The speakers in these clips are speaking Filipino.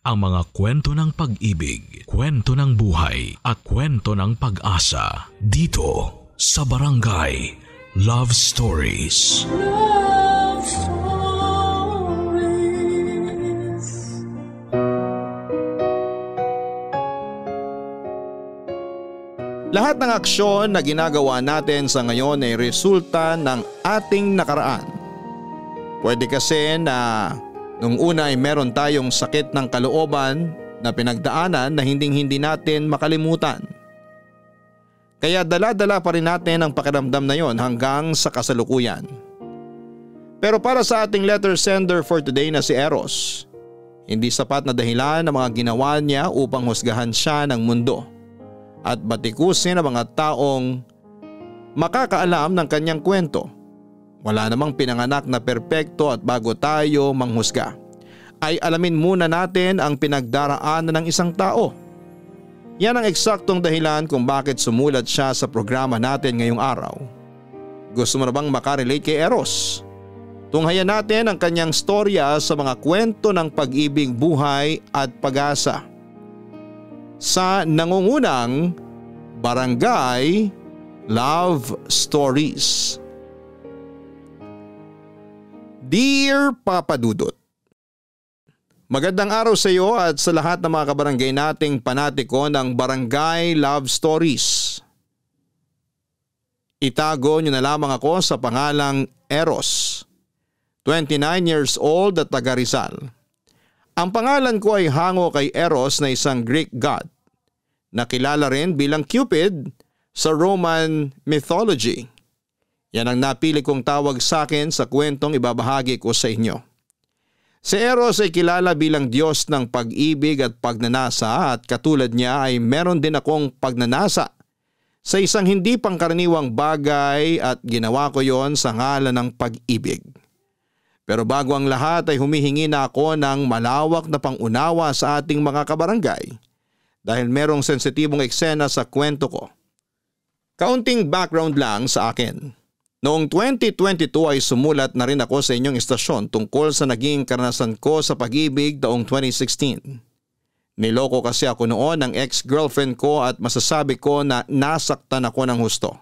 ang mga kwento ng pag-ibig, kwento ng buhay at kwento ng pag-asa dito sa Barangay Love Stories. Love Stories. Lahat ng aksyon na ginagawa natin sa ngayon ay resulta ng ating nakaraan. Pwede kasi na nung una ay meron tayong sakit ng kalooban na pinagdaanan na hinding-hindi natin makalimutan. Kaya dala-dala pa rin natin ang pakiramdam na yon hanggang sa kasalukuyan. Pero para sa ating letter sender for today na si Eros, hindi sapat na dahilan ang mga ginawa niya upang husgahan siya ng mundo at batikusin ang mga taong makakaalam ng kanyang kwento. Wala namang pinanganak na perpekto at bago tayo manghusga, ay alamin muna natin ang pinagdaraanan ng isang tao. Yan ang eksaktong dahilan kung bakit sumulat siya sa programa natin ngayong araw. Gusto mo na bang makarelate kay Eros? Tunghayan natin ang kanyang storya sa mga kwento ng pag-ibig, buhay at pag-asa sa nangungunang Barangay Love Stories. Dear Papa Dudut, magandang araw sa iyo at sa lahat ng mga kabarangay nating panatiko ng Barangay Love Stories. Itago niyo na lamang ako sa pangalang Eros, 29 years old at taga Rizal. Ang pangalan ko ay hango kay Eros na isang Greek god na kilala rin bilang Cupid sa Roman mythology. Yan ang napili kong tawag sa akin sa kwentong ibabahagi ko sa inyo. Si Eros ay kilala bilang Diyos ng pag-ibig at pagnanasa at katulad niya ay meron din akong pagnanasa sa isang hindi pangkaraniwang bagay at ginawa ko yon sa ngalan ng pag-ibig. Pero bago ang lahat ay humihingi na ako ng malawak na pangunawa sa ating mga kabarangay dahil merong sensitibong eksena sa kwento ko. Kaunting background lang sa akin. Noong 2022 ay sumulat na rin ako sa inyong istasyon tungkol sa naging karanasan ko sa pag-ibig taong 2016. Niloko kasi ako noon ng ex-girlfriend ko at masasabi ko na nasaktan ako ng husto.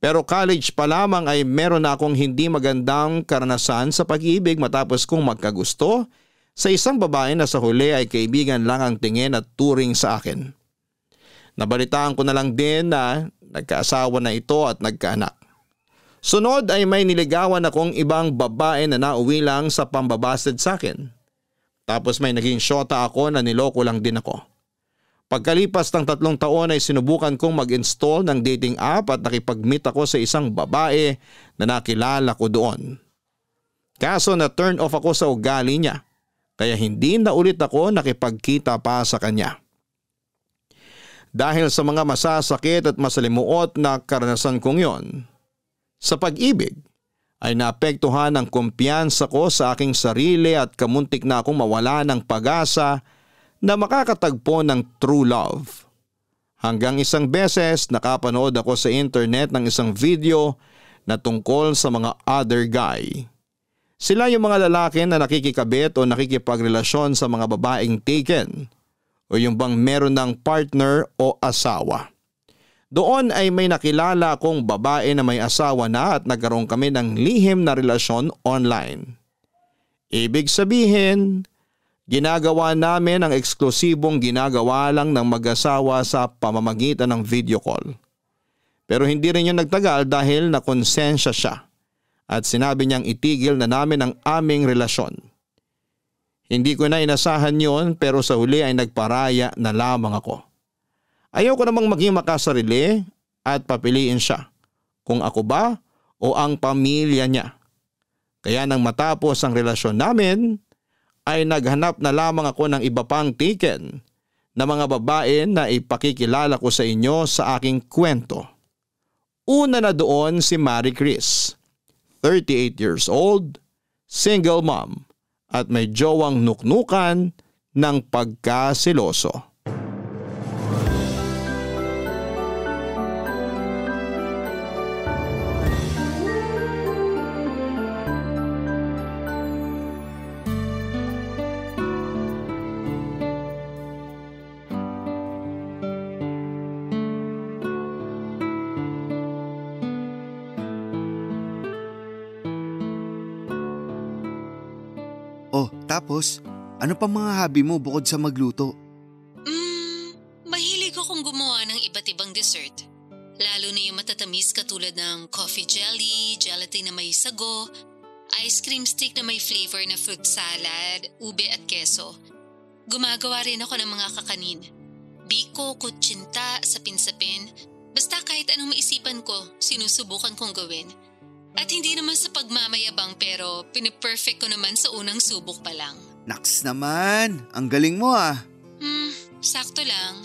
Pero college pa lamang ay meron na akong hindi magandang karanasan sa pag-ibig matapos kong magkagusto sa isang babae na sa huli ay kaibigan lang ang tingin at turing sa akin. Nabalitaan ko na lang din na nagkaasawa na ito at nagkaanak. Sunod ay may niligawan akong ibang babae na nauwi lang sa pambabasted sa akin. Tapos may naging syota ako na niloko lang din ako. Pagkalipas ng 3 taon ay sinubukan kong mag-install ng dating app at nakipag-meet ako sa isang babae na nakilala ko doon. Kaso na turn off ako sa ugali niya kaya hindi na ulit ako nakipagkita pa sa kanya. Dahil sa mga masasakit at masalimuot na karanasan kong yon, sa pag-ibig ay naapektuhan ang kumpiyansa ko sa aking sarili at kamuntik na akong mawala ng pag-asa na makakatagpo ng true love. Hanggang isang beses nakapanood ako sa internet ng isang video na tungkol sa mga other guy. Sila yung mga lalaki na nakikikabit o nakikipagrelasyon sa mga babaeng taken o yung bang meron ng partner o asawa. Doon ay may nakilala akong babae na may asawa na at nagkaroon kami ng lihim na relasyon online. Ibig sabihin, ginagawa namin ang eksklusibong ginagawa lang ng mag-asawa sa pamamagitan ng video call. Pero hindi rin yun nagtagal dahil nakonsensya siya at sinabi niyang itigil na namin ang aming relasyon. Hindi ko na inasahan yun pero sa huli ay nagparaya na lamang ako. Ayaw ko namang maging makasarili at papiliin siya kung ako ba o ang pamilya niya. Kaya nang matapos ang relasyon namin ay naghanap na lamang ako ng iba pang taken na mga babae na ipakikilala ko sa inyo sa aking kwento. Una na doon si Marie Chris, 38 years old, single mom at may jowang nuknukan ng pagkasiloso. Tapos, ano pa mga hobby mo bukod sa magluto? Mahilig akong gumawa ng iba't ibang dessert. Lalo na yung matatamis katulad ng coffee jelly, gelatin na may sago, ice cream stick na may flavor na fruit salad, ube at keso. Gumagawa rin ako ng mga kakanin. Biko, kutsinta, sapin-sapin. Basta kahit anong maisipan ko, sinusubukan kong gawin. At hindi naman sa pagmamayabang pero piniperfect ko naman sa unang subok pa lang. Naks naman, ang galing mo ah. Sakto lang.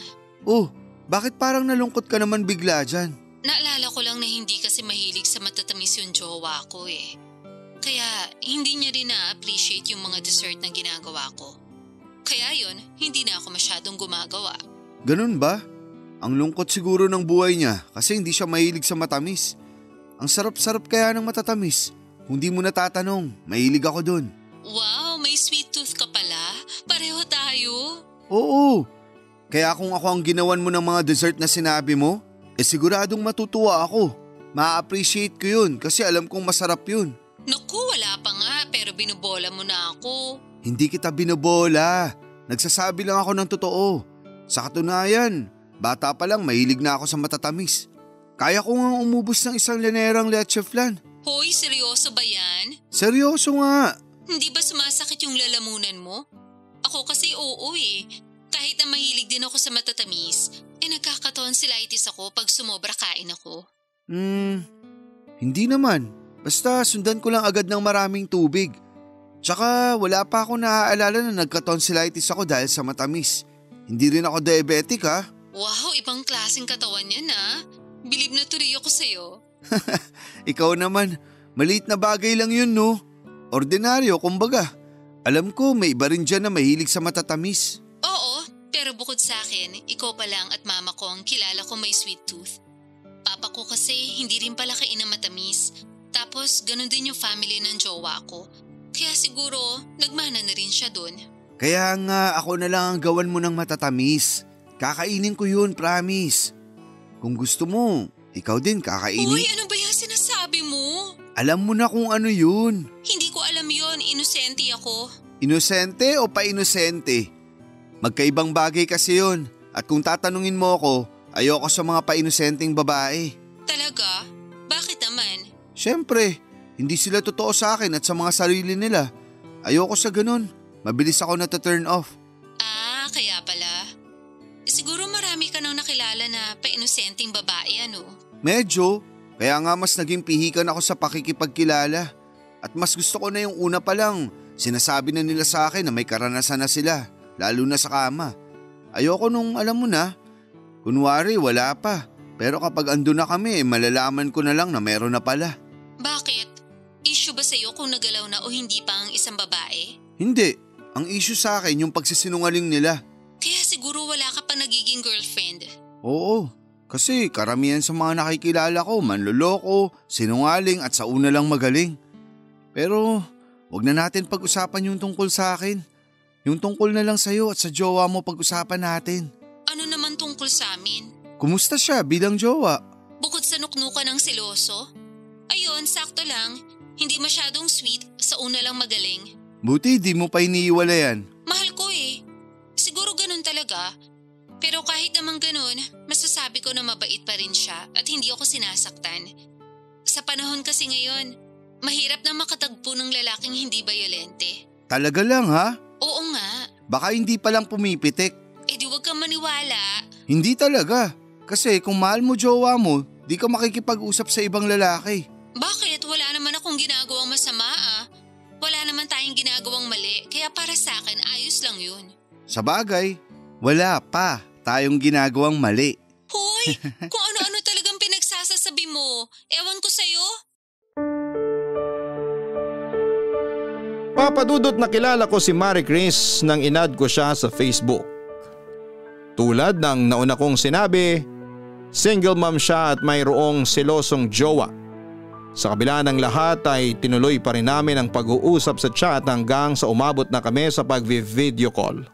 Oh, bakit parang nalungkot ka naman bigla dyan? Naalala ko lang na hindi kasi mahilig sa matatamis yung jowa ko eh. Kaya hindi niya rin na-appreciate yung mga dessert na ginagawa ko. Kaya yun, hindi na ako masyadong gumagawa. Ganun ba? Ang lungkot siguro ng buhay niya kasi hindi siya mahilig sa matamis. Ang sarap-sarap kaya ng matatamis. Kung di mo natatanong, mahilig ako dun. Wow, may sweet tooth ka pala. Pareho tayo. Oo. Kaya kung ako ang ginawan mo ng mga dessert na sinabi mo, siguradong matutuwa ako. Ma-appreciate ko yun kasi alam kong masarap yun. Naku, wala pa nga pero binubola mo na ako. Hindi kita binobola. Nagsasabi lang ako ng totoo. Sa katunayan, bata pa lang mahilig na ako sa matatamis. Kaya ko nga umubos ng isang linerang leche flan. Hoy, seryoso ba yan? Seryoso nga. Hindi ba sumasakit yung lalamunan mo? Ako kasi oo eh. Kahit na mahilig din ako sa matatamis, nagkaka-tonsillitis ako pag sumobra kain ako. Hindi naman. Basta sundan ko lang agad ng maraming tubig. Tsaka wala pa ako naaalala na nagka-tonsillitis ako dahil sa matamis. Hindi rin ako diabetic ha. Wow, ibang klaseng katawan yan ha. Bilib na tuloy ako sa'yo. Ikaw naman, maliit na bagay lang yun no. Ordinaryo kumbaga. Alam ko may iba rin dyan na mahilig sa matatamis. Oo, pero bukod sa akin, ikaw pa lang at mama ko ang kilala ko may sweet tooth. Papa ko kasi hindi rin pala kain ng matamis. Tapos ganun din yung family ng jowa ko. Kaya siguro nagmana na rin siya dun. Kaya nga ako na lang ang gawan mo ng matatamis. Kakainin ko yun, promise. Kung gusto mo, ikaw din kakainin. Uy, ano ba yung sinasabi mo? Alam mo na kung ano yun. Hindi ko alam yun, inosente ako. Inosente o pa-inosente? Magkaibang bagay kasi yun. At kung tatanungin mo ako, ayoko sa mga pa-inosenteng babae. Talaga? Bakit naman? Siyempre, hindi sila totoo sa akin at sa mga sarili nila. Ayoko sa ganun. Mabilis ako na-turn off. Ah, kaya pala. Siguro marami ka nang nakilala na pa-inosenteng babae ano? Medyo. Kaya nga mas naging pihikan ako sa pakikipagkilala. At mas gusto ko na yung una pa lang. Sinasabi na nila sa akin na may karanasan na sila. Lalo na sa kama. Ayoko nung alam mo na. Kunwari wala pa. Pero kapag andun na kami, malalaman ko na lang na meron na pala. Bakit? Issue ba sa'yo kung nagalaw na o hindi pa ang isang babae? Hindi. Ang issue sa akin yung pagsisinungaling nila. Kaya siguro wala ka pa nagiging girlfriend. Oo. Kasi karamihan sa mga nakikilala ko, manloloko, sinungaling at sa una lang magaling. Pero wag na natin pag-usapan yung tungkol sa akin. Yung tungkol na lang sa'yo at sa jowa mo pag-usapan natin. Ano naman tungkol sa amin? Kumusta siya bilang jowa? Bukod sa nuknukan ng seloso? Ayun, sakto lang. Hindi masyadong sweet, sa una lang magaling. Buti di mo pa iniiwalayan. Mahal ko eh. Siguro ganun talaga. Pero kahit naman ganun, masasabi ko na mabait pa rin siya at hindi ako sinasaktan. Sa panahon kasi ngayon, mahirap na makatagpo ng lalaking hindi bayolente. Talaga lang ha? Oo nga. Baka hindi pa lang pumipitik. Eh di wag kang maniwala. Hindi talaga. Kasi kung mahal mo jowa mo, di ka makikipag-usap sa ibang lalaki. Bakit? Wala naman akong ginagawang masama ah. Wala naman tayong ginagawang mali, kaya para sa akin ayos lang yun. Sa bagay, wala pa tayong ginagawang mali. Hoy! Kung ano-ano talagang pinagsasasabi mo, ewan ko sa'yo. Papadudot na kilala ko si Marie Chris nang inad ko siya sa Facebook. Tulad ng nauna kong sinabi, single mom siya at mayroong selosong jowa. Sa kabila ng lahat ay tinuloy pa rin namin ang pag-uusap sa chat hanggang sa umabot na kami sa pag-video call.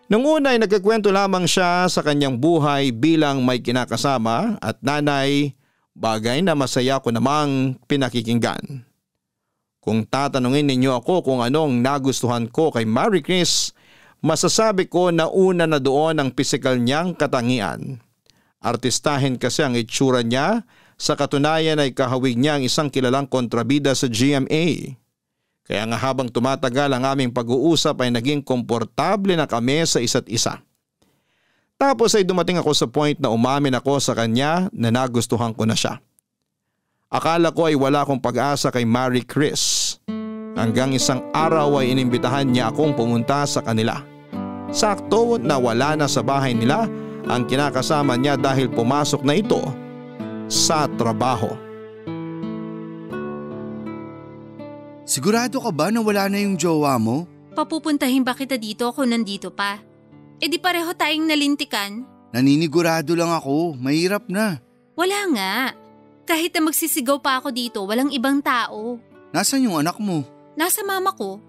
Nung una ay nagkikwento lamang siya sa kanyang buhay bilang may kinakasama at nanay, bagay na masaya ko namang pinakikinggan. Kung tatanungin ninyo ako kung anong nagustuhan ko kay Marie Chris, masasabi ko na una na doon ang pisikal niyang katangian. Artistahin kasi ang itsura niya, sa katunayan ay kahawig niya ang isang kilalang kontrabida sa GMA. Kaya nga habang tumatagal ang aming pag-uusap ay naging komportable na kami sa isa't isa. Tapos ay dumating ako sa point na umamin ako sa kanya na nagustuhan ko na siya. Akala ko ay wala akong pag-asa kay Marie Chris. Hanggang isang araw ay inimbitahan niya akong pumunta sa kanila. Sakto na wala na sa bahay nila ang kinakasama niya dahil pumasok na ito sa trabaho. Sigurado ka ba na wala na yung jowa mo? Papupuntahin ba kita dito kung nandito pa? E di pareho tayong nalintikan. Naninigurado lang ako, mahirap na. Wala nga. Kahit na magsisigaw pa ako dito, walang ibang tao. Nasaan yung anak mo? Nasa mama ko.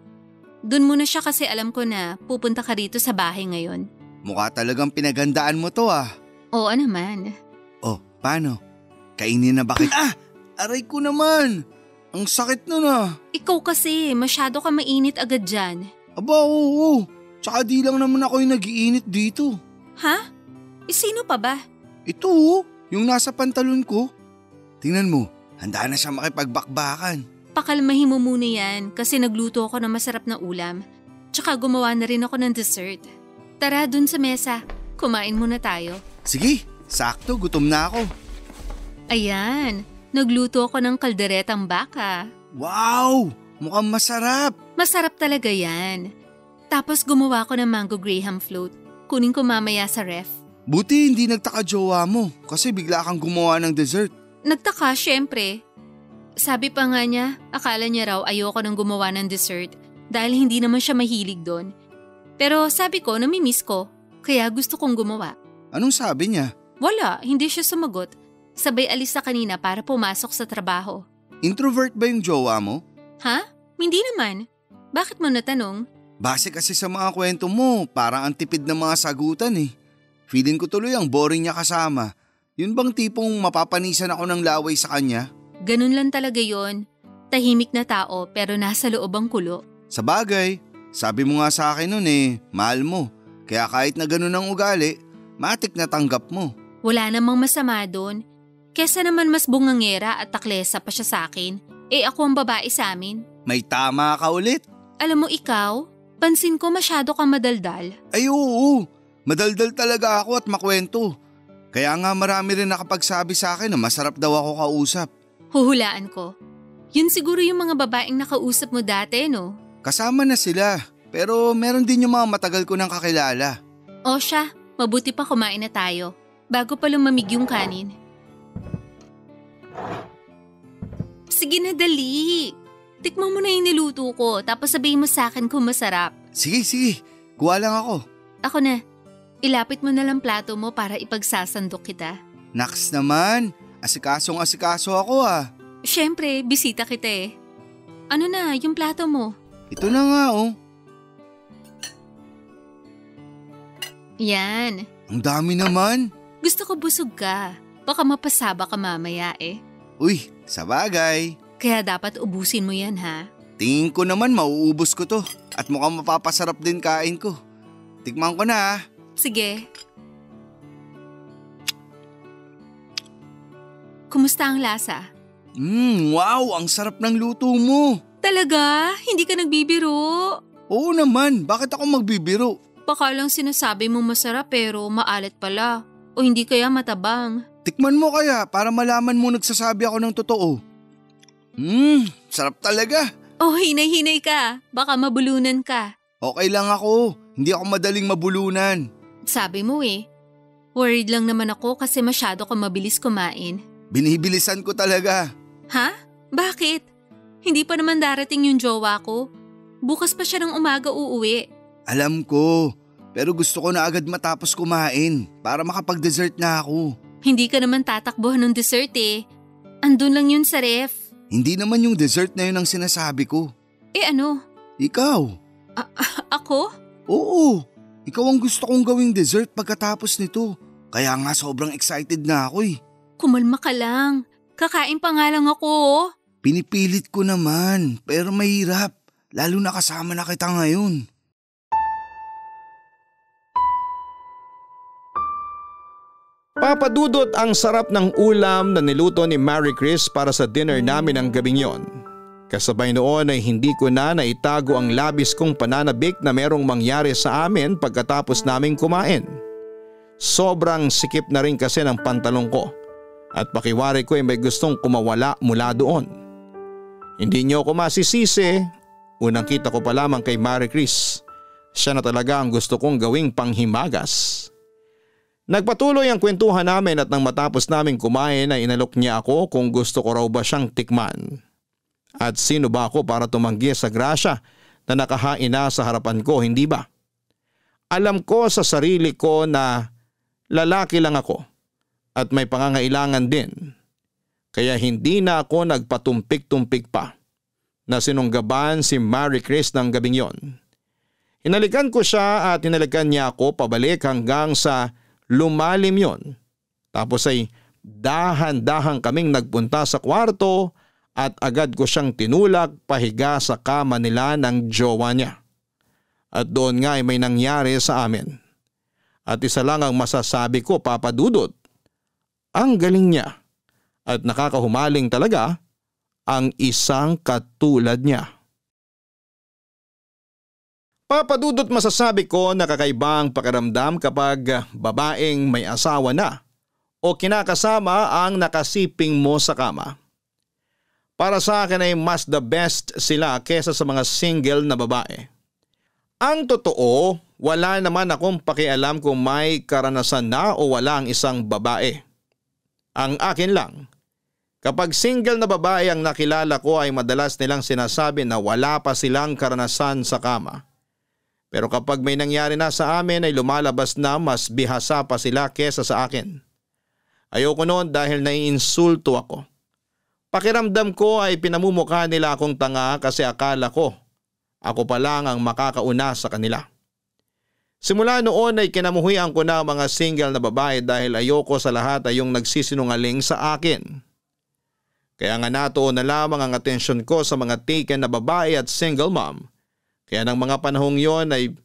Doon muna siya kasi alam ko na pupunta ka rito sa bahay ngayon. Mukha talagang pinaghandaan mo to ah. Oo naman. Oh, paano? Kainin na ba kita? Aray ko naman. Ang sakit nun ah. Ikaw kasi, masyado ka mainit agad dyan. Aba oo. Tsaka di lang naman ako yung nag-iinit dito. Ha? Sino pa ba? Ito oh, yung nasa pantalon ko. Tingnan mo, handa na siya makipagbakbakan. Pakalmahin mo muna yan kasi nagluto ako ng masarap na ulam. Tsaka gumawa na rin ako ng dessert. Tara dun sa mesa, kumain muna tayo. Sige, sakto, gutom na ako. Ayan, nagluto ako ng kalderetang baka. Wow, mukhang masarap. Masarap talaga yan. Tapos gumawa ako ng mango graham float. Kunin ko mamaya sa ref. Buti hindi nagtaka jowa mo kasi bigla kang gumawa ng dessert. Nagtaka, syempre. Sabi pa nga niya, akala niya raw ayoko nang gumawa ng dessert dahil hindi naman siya mahilig doon. Pero sabi ko, namimiss ko, kaya gusto kong gumawa. Anong sabi niya? Wala, hindi siya sumagot. Sabay alis na kanina para pumasok sa trabaho. Introvert ba yung jowa mo? Ha? Hindi naman. Bakit mo natanong? Base kasi sa mga kwento mo, parang ang tipid ng mga sagutan eh. Feeling ko tuloy ang boring niya kasama. Yun bang tipong mapapanisan ako ng laway sa kanya? Ganun lang talaga yon. Tahimik na tao pero nasa loob ang kulo. Sa bagay, sabi mo nga sa akin nun eh, mahal mo. Kaya kahit na ganun ang ugali, matik na tanggap mo. Wala namang masama doon. Kesa naman mas bungangera at taklesa pa siya sa akin, ako ang babae sa amin. May tama ka ulit. Alam mo ikaw, pansin ko masyado kang madaldal. Ay oo, madaldal talaga ako at makwento. Kaya nga marami rin nakapagsabi sa akin na masarap daw ako kausap. Huhulaan ko. Yun siguro yung mga babaeng nakausap mo dati, no? Kasama na sila, pero meron din yung mga matagal ko nang kakilala. O siya, mabuti pa kumain na tayo, bago pa lumamig yung kanin. Sige na, dali. Tikman mo na yung niluto ko, tapos sabihin mo sa akin kung masarap. Sige, kuha lang ako. Ako na. Ilapit mo na lang plato mo para ipagsasandok kita. Naks naman, asikasong-asikaso ako ah. Siyempre, bisita kita eh. Ano na, yung plato mo? Ito na nga oh. Yan. Ang dami naman. Gusto ko busog ka. Baka mapasaba ka mamaya eh. Uy, sabagay. Kaya dapat ubusin mo yan ha. Tingin ko naman mauubos ko to at mukhang mapapasarap din kain ko. Tikman ko na ah. Sige. Kumusta ang lasa? Wow, ang sarap ng luto mo. Talaga? Hindi ka nagbibiro? Oo naman, bakit ako magbibiro? Baka lang sinasabi mo masarap pero maalat pala. O hindi kaya matabang. Tikman mo kaya para malaman mo nagsasabi ako ng totoo. Sarap talaga. Oh, hinay-hinay ka. Baka mabulunan ka. Okay lang ako, hindi ako madaling mabulunan. Sabi mo eh. Worried lang naman ako kasi masyado ka mabilis kumain. Binibilisan ko talaga. Ha? Bakit? Hindi pa naman darating yung jowa ko. Bukas pa siya ng umaga uuwi. Alam ko, pero gusto ko na agad matapos kumain para makapag-dessert na ako. Hindi ka naman tatakbuhan ng dessert eh. Andun lang yun sa ref. Hindi naman yung dessert na yun ang sinasabi ko. Ano? Ikaw. Ako? Oo, ikaw ang gusto kong gawing dessert pagkatapos nito. Kaya nga sobrang excited na ako eh. Kumalma ka lang. Kakain pa nga lang ako. Pinipilit ko naman, pero mahirap. Lalo na kasama na kita ngayon. Papa Dudut, ang sarap ng ulam na niluto ni Marie Chris para sa dinner namin ng gabing yon. Kasabay noon ay hindi ko na naitago ang labis kong pananabik na merong mangyari sa amin pagkatapos naming kumain. Sobrang sikip na rin kasi ng pantalong ko at pakiwari ko ay may gustong kumawala mula doon. Hindi niyo ako masisisi, unang kita ko pa lamang kay Marie Chris. Siya na talaga ang gusto kong gawing panghimagas. Nagpatuloy ang kwentuhan namin at nang matapos naming kumain ay inalok niya ako kung gusto ko raw ba siyang tikman. At sino ba ako para tumanggi sa grasya na nakahain na sa harapan ko, hindi ba? Alam ko sa sarili ko na lalaki lang ako at may pangangailangan din. Kaya hindi na ako nagpatumpik-tumpik pa na sinunggaban si Marie Chris ng gabing yon. Hinalikan ko siya at hinalikan niya ako pabalik hanggang sa lumalim yon. Tapos ay dahan-dahan kaming nagpunta sa kwarto at agad ko siyang tinulak pahiga sa kama nila ng jowa niya. At doon nga ay may nangyari sa amin. At isa lang ang masasabi ko, Papa Dudut. Ang galing niya at nakakahumaling talaga ang isang katulad niya. Papa Dudut, masasabi ko na kakaiba ang pakiramdam kapag babaeng may asawa na o kinakasama ang nakasiping mo sa kama. Para sa akin ay mas the best sila kesa sa mga single na babae. Ang totoo, wala naman akong pakialam kung may karanasan na o wala ang isang babae. Ang akin lang, kapag single na babae ang nakilala ko ay madalas nilang sinasabi na wala pa silang karanasan sa kama. Pero kapag may nangyari na sa amin ay lumalabas na mas bihasa pa sila kesa sa akin. Ayoko noon dahil naiinsulto ako. Pakiramdam ko ay pinamumukha nila akong tanga kasi akala ko ako pa lang ang makakauna sa kanila. Simula noon ay kinamuhian ko na mga single na babae dahil ayoko sa lahat ay yung nagsisinungaling sa akin. Kaya nga natuon na lamang ang atensyon ko sa mga taken na babae at single mom. Kaya ng mga panahong yon ay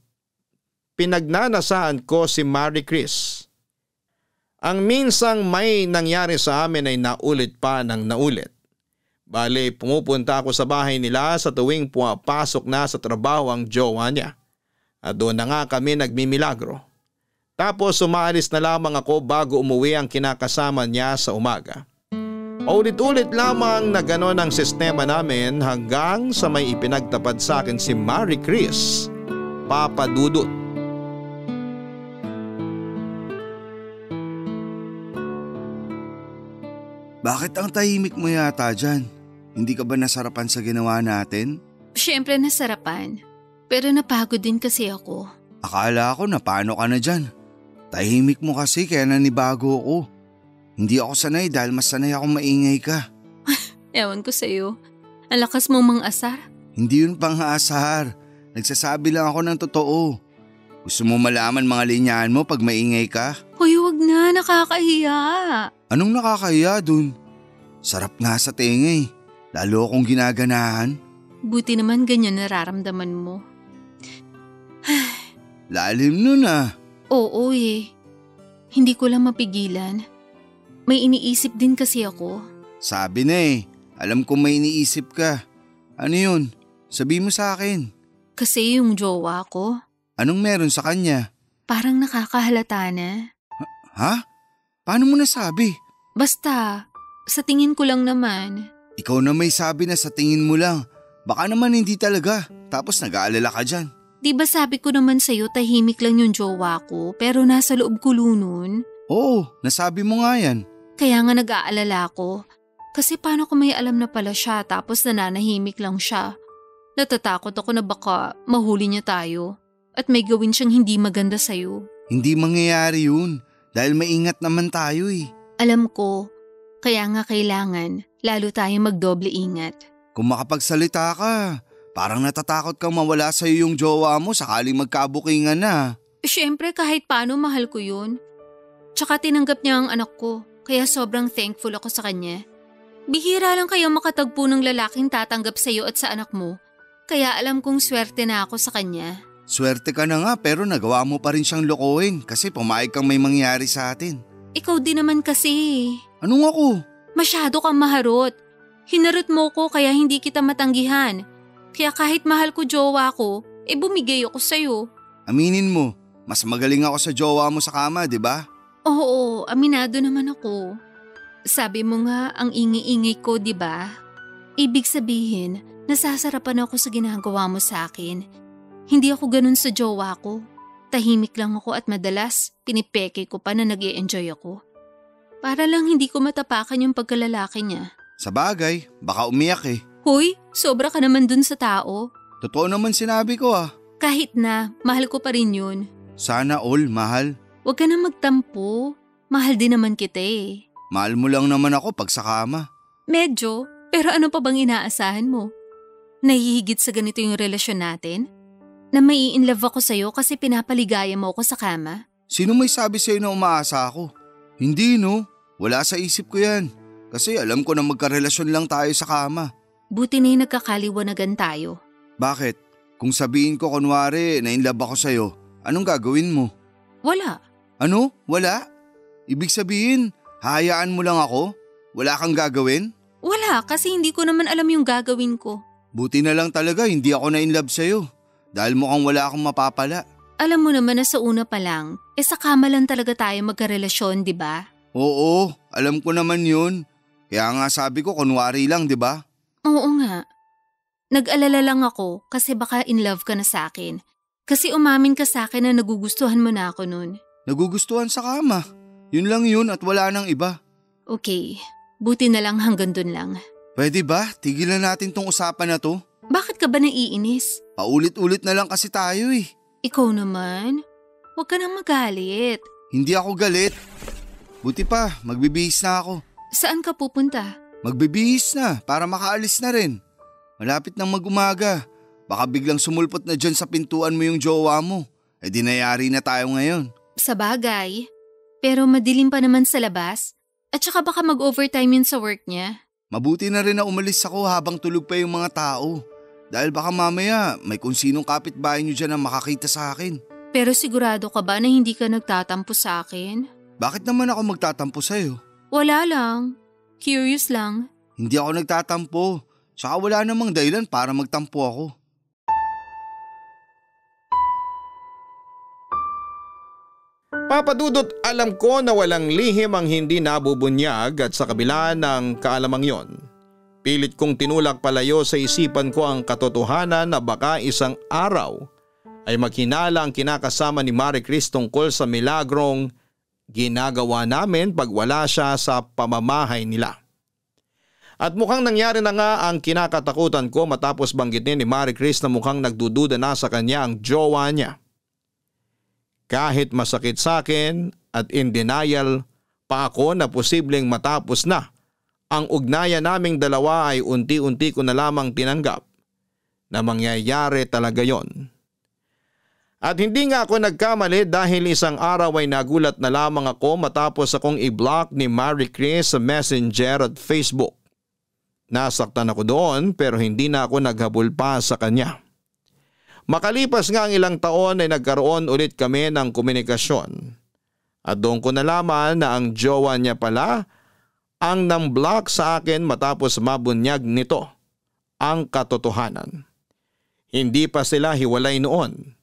pinagnanasaan ko si Marie Chris. Ang minsang may nangyari sa amin ay naulit pa ng naulit. Bale, pumupunta ako sa bahay nila sa tuwing pumapasok na sa trabaho ang jowa niya. At doon na nga kami nagmimilagro. Tapos umaalis na lamang ako bago umuwi ang kinakasama niya sa umaga. Paulit-ulit lamang na ganon ang sistema namin hanggang sa may ipinagtapad sa akin si Marie Chris, Papa Dudut. Bakit ang tahimik mo yata dyan? Hindi ka ba nasarapan sa ginawa natin? Siyempre nasarapan, pero napagod din kasi ako. Akala ko na paano ka na dyan. Tahimik mo kasi kaya nanibago ako. Hindi ako sanay dahil mas sanay akong maingay ka. Ewan ko sa'yo. Ang lakas mong mang-asar. Hindi yun pang-aasar. Nagsasabi lang ako ng totoo. Gusto mo malaman mga linyahan mo pag maingay ka? Hoy, wag na. Nakakahiya. Anong nakakahiya dun? Sarap nga sa tingay. Lalo akong ginaganahan. Buti naman ganyan nararamdaman mo. Lalim nun ah. Oo eh. Hindi ko lang mapigilan. May iniisip din kasi ako. Sabi na eh. Alam kong may iniisip ka. Ano yun? Sabi mo sa akin. Kasi yung jowa ko, Anong meron sa kanya? parang nakakahalata na. Ha? Paano mo nasabi? Basta, sa tingin ko lang naman. Ikaw na may sabi na sa tingin mo lang. Baka naman hindi talaga. Tapos nag-aalala ka dyan. Di ba sabi ko naman sa'yo tahimik lang yung jowa ko pero nasa loob ko nun? Oo, nasabi mo nga yan. Kaya nga nag-aalala ko. Kasi paano kung may alam na pala siya tapos nananahimik lang siya? Natatakot ako na baka mahuli niya tayo at may gawin siyang hindi maganda sa'yo. Hindi mangyayari yun. Dahil maingat naman tayo eh. Alam ko, kaya nga kailangan lalo tayong magdoble ingat. Kung makapagsalita ka, parang natatakot kang mawala sa'yo yung jowa mo sakaling magkabukingan na. Siyempre kahit paano mahal ko yun. Tsaka tinanggap niya ang anak ko, kaya sobrang thankful ako sa kanya. Bihira lang kayo makatagpo ng lalaking tatanggap sa iyo at sa anak mo. Kaya alam kong swerte na ako sa kanya. Swerte ka na nga pero nagawa mo pa rin siyang lokohin kasi pumayag kang may mangyari sa atin. Ikaw din naman kasi. Anong ako? Masyado kang maharot. Hinarot mo ko kaya hindi kita matanggihan. Kaya kahit mahal ko jowa ko, bumigay ako sa'yo. Aminin mo, mas magaling ako sa jowa mo sa kama, di ba? Oo, aminado naman ako. Sabi mo nga ang ingi-ingay ko, di ba? Ibig sabihin, nasasarapan ako sa ginagawa mo sa akin. Hindi ako ganun sa jowa ko. Tahimik lang ako at madalas pinipeke ko pa na nag-i-enjoy ako. Para lang hindi ko matapakan yung pagkalalaki niya. Sa bagay, baka umiyak eh. Hoy, sobra ka naman dun sa tao. Totoo naman sinabi ko ah. Kahit na, mahal ko pa rin yun. Sana all, mahal. Huwag ka na magtampo. Mahal din naman kita eh. Mahal mo lang naman ako pag sa kama. Medyo, pero ano pa bang inaasahan mo? Nahihigit sa ganito yung relasyon natin? Na mai-inlove ako sa'yo kasi pinapaligaya mo ako sa kama? Sino may sabi sa'yo na umaasa ako? Hindi no, wala sa isip ko yan. Kasi alam ko na magkarelasyon lang tayo sa kama. Buti na yung nagkakaliwanagan tayo. Bakit? Kung sabihin ko kunwari na in love ako sa'yo, anong gagawin mo? Wala. Ano? Wala? Ibig sabihin, hayaan mo lang ako? Wala kang gagawin? Wala kasi hindi ko naman alam yung gagawin ko. Buti na lang talaga hindi ako na in love sa'yo. Dahil mukhang wala akong mapapala. Alam mo naman na sa una pa lang, sa kama lang talaga tayo magkarelasyon, di ba? Oo, alam ko naman yun. Kaya nga sabi ko kunwari lang, di ba? Oo nga. Nag-alala lang ako kasi baka in love ka na sa akin. Kasi umamin ka sa akin na nagugustuhan mo na ako nun. Nagugustuhan sa kama. Yun lang yun at wala nang iba. Okay, buti na lang hanggang dun lang. Pwede ba? Tigilan natin tong usapan na to. Bakit ka ba naiinis? Paulit-ulit na lang kasi tayo eh. Ikaw naman? Huwag ka nang magalit. Hindi ako galit. Buti pa, magbibihis na ako. Saan ka pupunta? Magbibihis na para makaalis na rin. Malapit nang mag-umaga. Baka biglang sumulpot na dyan sa pintuan mo yung jowa mo. Di nayari na tayo ngayon. Sa bagay. Pero madilim pa naman sa labas. At saka baka mag-overtime yun sa work niya. Mabuti na rin na umalis ako habang tulog pa yung mga tao. Dahil baka mamaya may kung sinong kapitbahay nyo dyan na makakita sa akin. Pero sigurado ka ba na hindi ka nagtatampo sa akin? Bakit naman ako magtatampo sa'yo? Wala lang. Curious lang. Hindi ako nagtatampo. Saka wala namang dahilan para magtampo ako. Papa Dudut, alam ko na walang lihim ang hindi nabubunyag at sa kabila ng kaalamang yon, pilit kong tinulak palayo sa isipan ko ang katotohanan na baka isang araw ay maghinala ang kinakasama ni Marie Chris tungkol sa milagrong ginagawa namin pag wala siya sa pamamahay nila. At mukhang nangyari na nga ang kinakatakutan ko matapos banggitin ni Marie Chris na mukhang nagdududa na sa kanya ang jowa niya. Kahit masakit sa akin at in denial pa ako na posibleng matapos na ang ugnayan naming dalawa ay unti-unti ko na lamang tinanggap na mangyayari talaga yon. At hindi nga ako nagkamali dahil isang araw ay nagulat na lamang ako matapos akong i-block ni Marie Chris sa Messenger at Facebook. Nasaktan ako doon pero hindi na ako naghabol pa sa kanya. Makalipas nga ang ilang taon ay nagkaroon ulit kami ng komunikasyon. At doon ko nalaman na ang jowa niya pala ang nang-block sa akin matapos mabunyag nito ang katotohanan. Hindi pa sila hiwalay noon.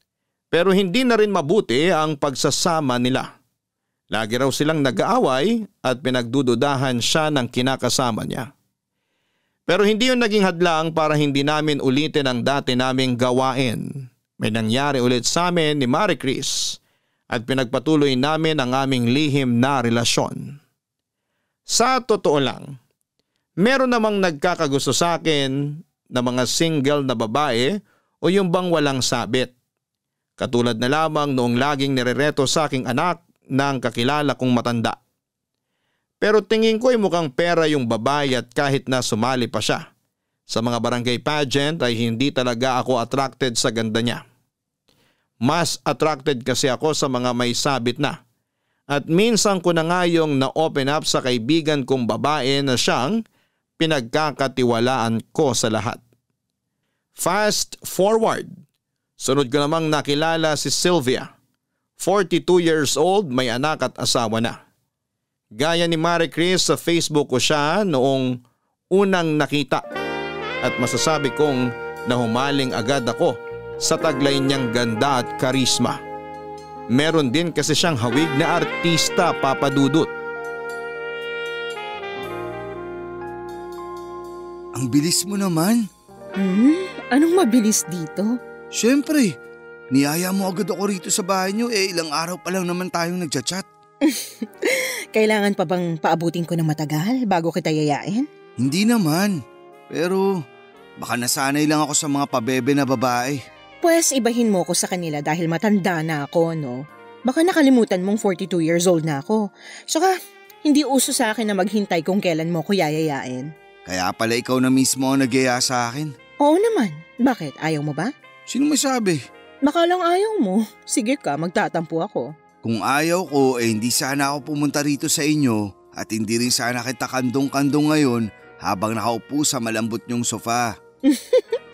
Pero hindi na rin mabuti ang pagsasama nila. Lagi raw silang nag-aaway at pinagdududahan siya ng kinakasama niya. Pero hindi yun naging hadlang para hindi namin ulitin ang dati naming gawain. May nangyari ulit sa amin ni Marie Chris at pinagpatuloy namin ang aming lihim na relasyon. Sa totoo lang, meron namang nagkakagusto sa akin na mga single na babae o yung bang walang sabit. Katulad na lamang noong laging nirereto sa aking anak ng kakilala kong matanda. Pero tingin ko ay mukhang pera yung babae at kahit na sumali pa siya sa mga barangay pageant ay hindi talaga ako attracted sa ganda niya. Mas attracted kasi ako sa mga may sabit na. At minsan ko na nga yung na-open up sa kaibigan kong babae na siyang pinagkakatiwalaan ko sa lahat. Fast forward, sunod ko namang nakilala si Sylvia. 42 years old, may anak at asawa na. Gaya ni Marie Chris, sa Facebook ko siya noong unang nakita at masasabi kong nahumaling agad ako sa taglay niyang ganda at karisma. Meron din kasi siyang hawig na artista, Papa Dudut. Ang bilis mo naman. Anong mabilis dito? Siyempre, niyaya mo agad ako rito sa bahay niyo ilang araw pa lang naman tayong nagchat-chat. Kailangan pa bang paabutin ko ng matagal bago kita yayain? Hindi naman, pero baka nasanay lang ako sa mga pabebe na babae. Pues ibahin mo ko sa kanila dahil matanda na ako, no? Baka nakalimutan mong 42 years old na ako. Saka hindi uso sa akin na maghintay kung kailan mo ko yayayain. Kaya pala ikaw na mismo ang nagyaya sa akin. Oo naman. Bakit? Ayaw mo ba? Sino may sabi? Baka lang ayaw mo. Sige ka, magtatampo ako. Kung ayaw ko hindi sana ako pumunta rito sa inyo at hindi rin sana kita kandong-kandong ngayon habang nakaupo sa malambot niyong sofa.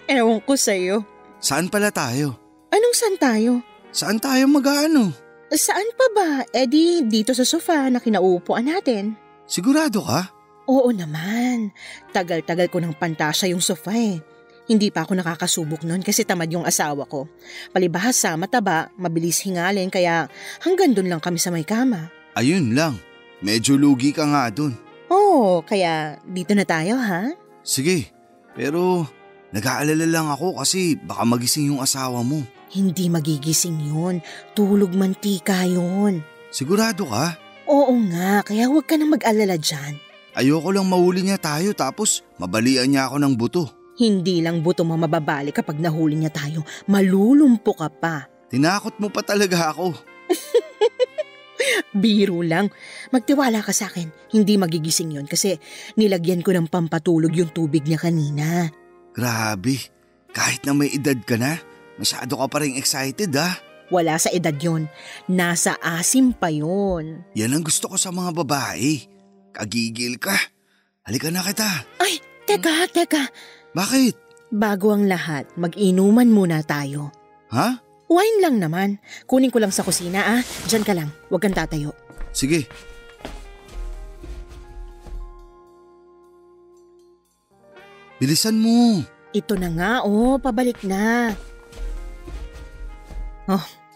Ewan ko sa'yo. Saan pala tayo? Anong saan tayo? Saan tayo mag-aano? Saan pa ba? Di dito sa sofa na kinauupuan natin. Sigurado ka? Oo naman. Tagal-tagal ko ng pantasya yung sofa eh. Hindi pa ako nakakasubok nun kasi tamad yung asawa ko. Palibhasa, mataba, mabilis hingalin kaya hanggang dun lang kami sa may kama. Ayun lang. Medyo lugi ka nga dun. Oo, kaya dito na tayo ha? Sige, pero nag-aalala lang ako kasi baka magising yung asawa mo. Hindi magigising yun. Tulog mantika yun. Sigurado ka? Oo nga, kaya huwag ka nang mag-alala dyan. Ayoko lang mahuli niya tayo tapos mabalian niya ako ng buto. Hindi lang buto mo mababali kapag nahuli niya tayo. Malulumpo ka pa. Tinakot mo pa talaga ako. Biro lang. Magtiwala ka sa akin. Hindi magigising yon kasi nilagyan ko ng pampatulog yung tubig niya kanina. Grabe. Kahit na may edad ka na, masyado ka pa rin excited ha? Wala sa edad yon. Nasa asim pa yon. Yan ang gusto ko sa mga babae. Kagigil ka. Halika na kita. Ay, teka. Bakit? Bago ang lahat, mag-inuman muna tayo. Ha? Wine lang naman. Kunin ko lang sa kusina Diyan ka lang. Huwag kang tatayo. Sige. Bilisan mo. Ito na nga pabalik na.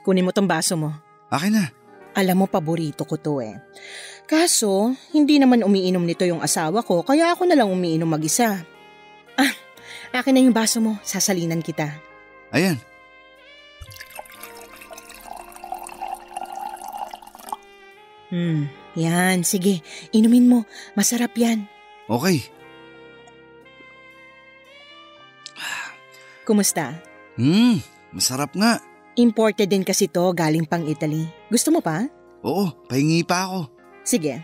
Kunin mo tong baso mo. Akin na. Alam mo, paborito ko to eh. Kaso, hindi naman umiinom nito yung asawa ko, kaya ako na lang umiinom mag-isa. Akin na yung baso mo, sasalinan kita. Ayan. Yan, sige, inumin mo, masarap yan. Okay. Kumusta? Masarap nga. Imported din kasi to, galing pang Italy. Gusto mo pa? Oo, pahingi pa ako. Sige.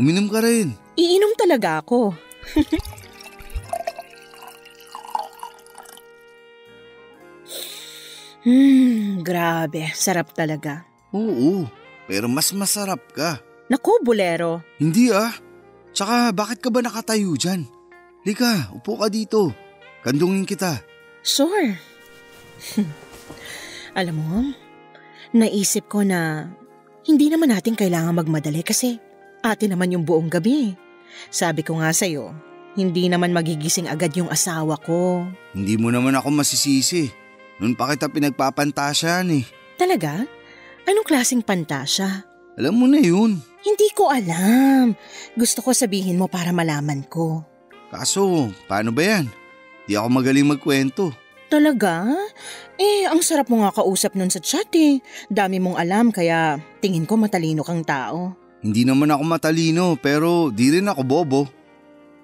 Uminom ka rin. Iinom talaga ako. Grabe, sarap talaga. Oo, pero mas masarap ka. Naku, bolero. Hindi Tsaka bakit ka ba nakatayo dyan? Lika, upo ka dito. Kandungin kita. Sure. Alam mo, naisip ko na hindi naman natin kailangan magmadali kasi atin naman yung buong gabi. Sabi ko nga sa'yo, hindi naman magigising agad yung asawa ko. Hindi mo naman ako masisisi. Noon pa kita pinagpapantasyan eh. Talaga? Anong klaseng pantasya? Alam mo na yun. Hindi ko alam. Gusto ko sabihin mo para malaman ko. Kaso, paano ba yan? Di ako magaling magkwento. Talaga? Ang sarap mo nga kausap nun sa chat eh. Dami mong alam kaya tingin ko matalino kang tao. Hindi naman ako matalino pero di rin ako bobo.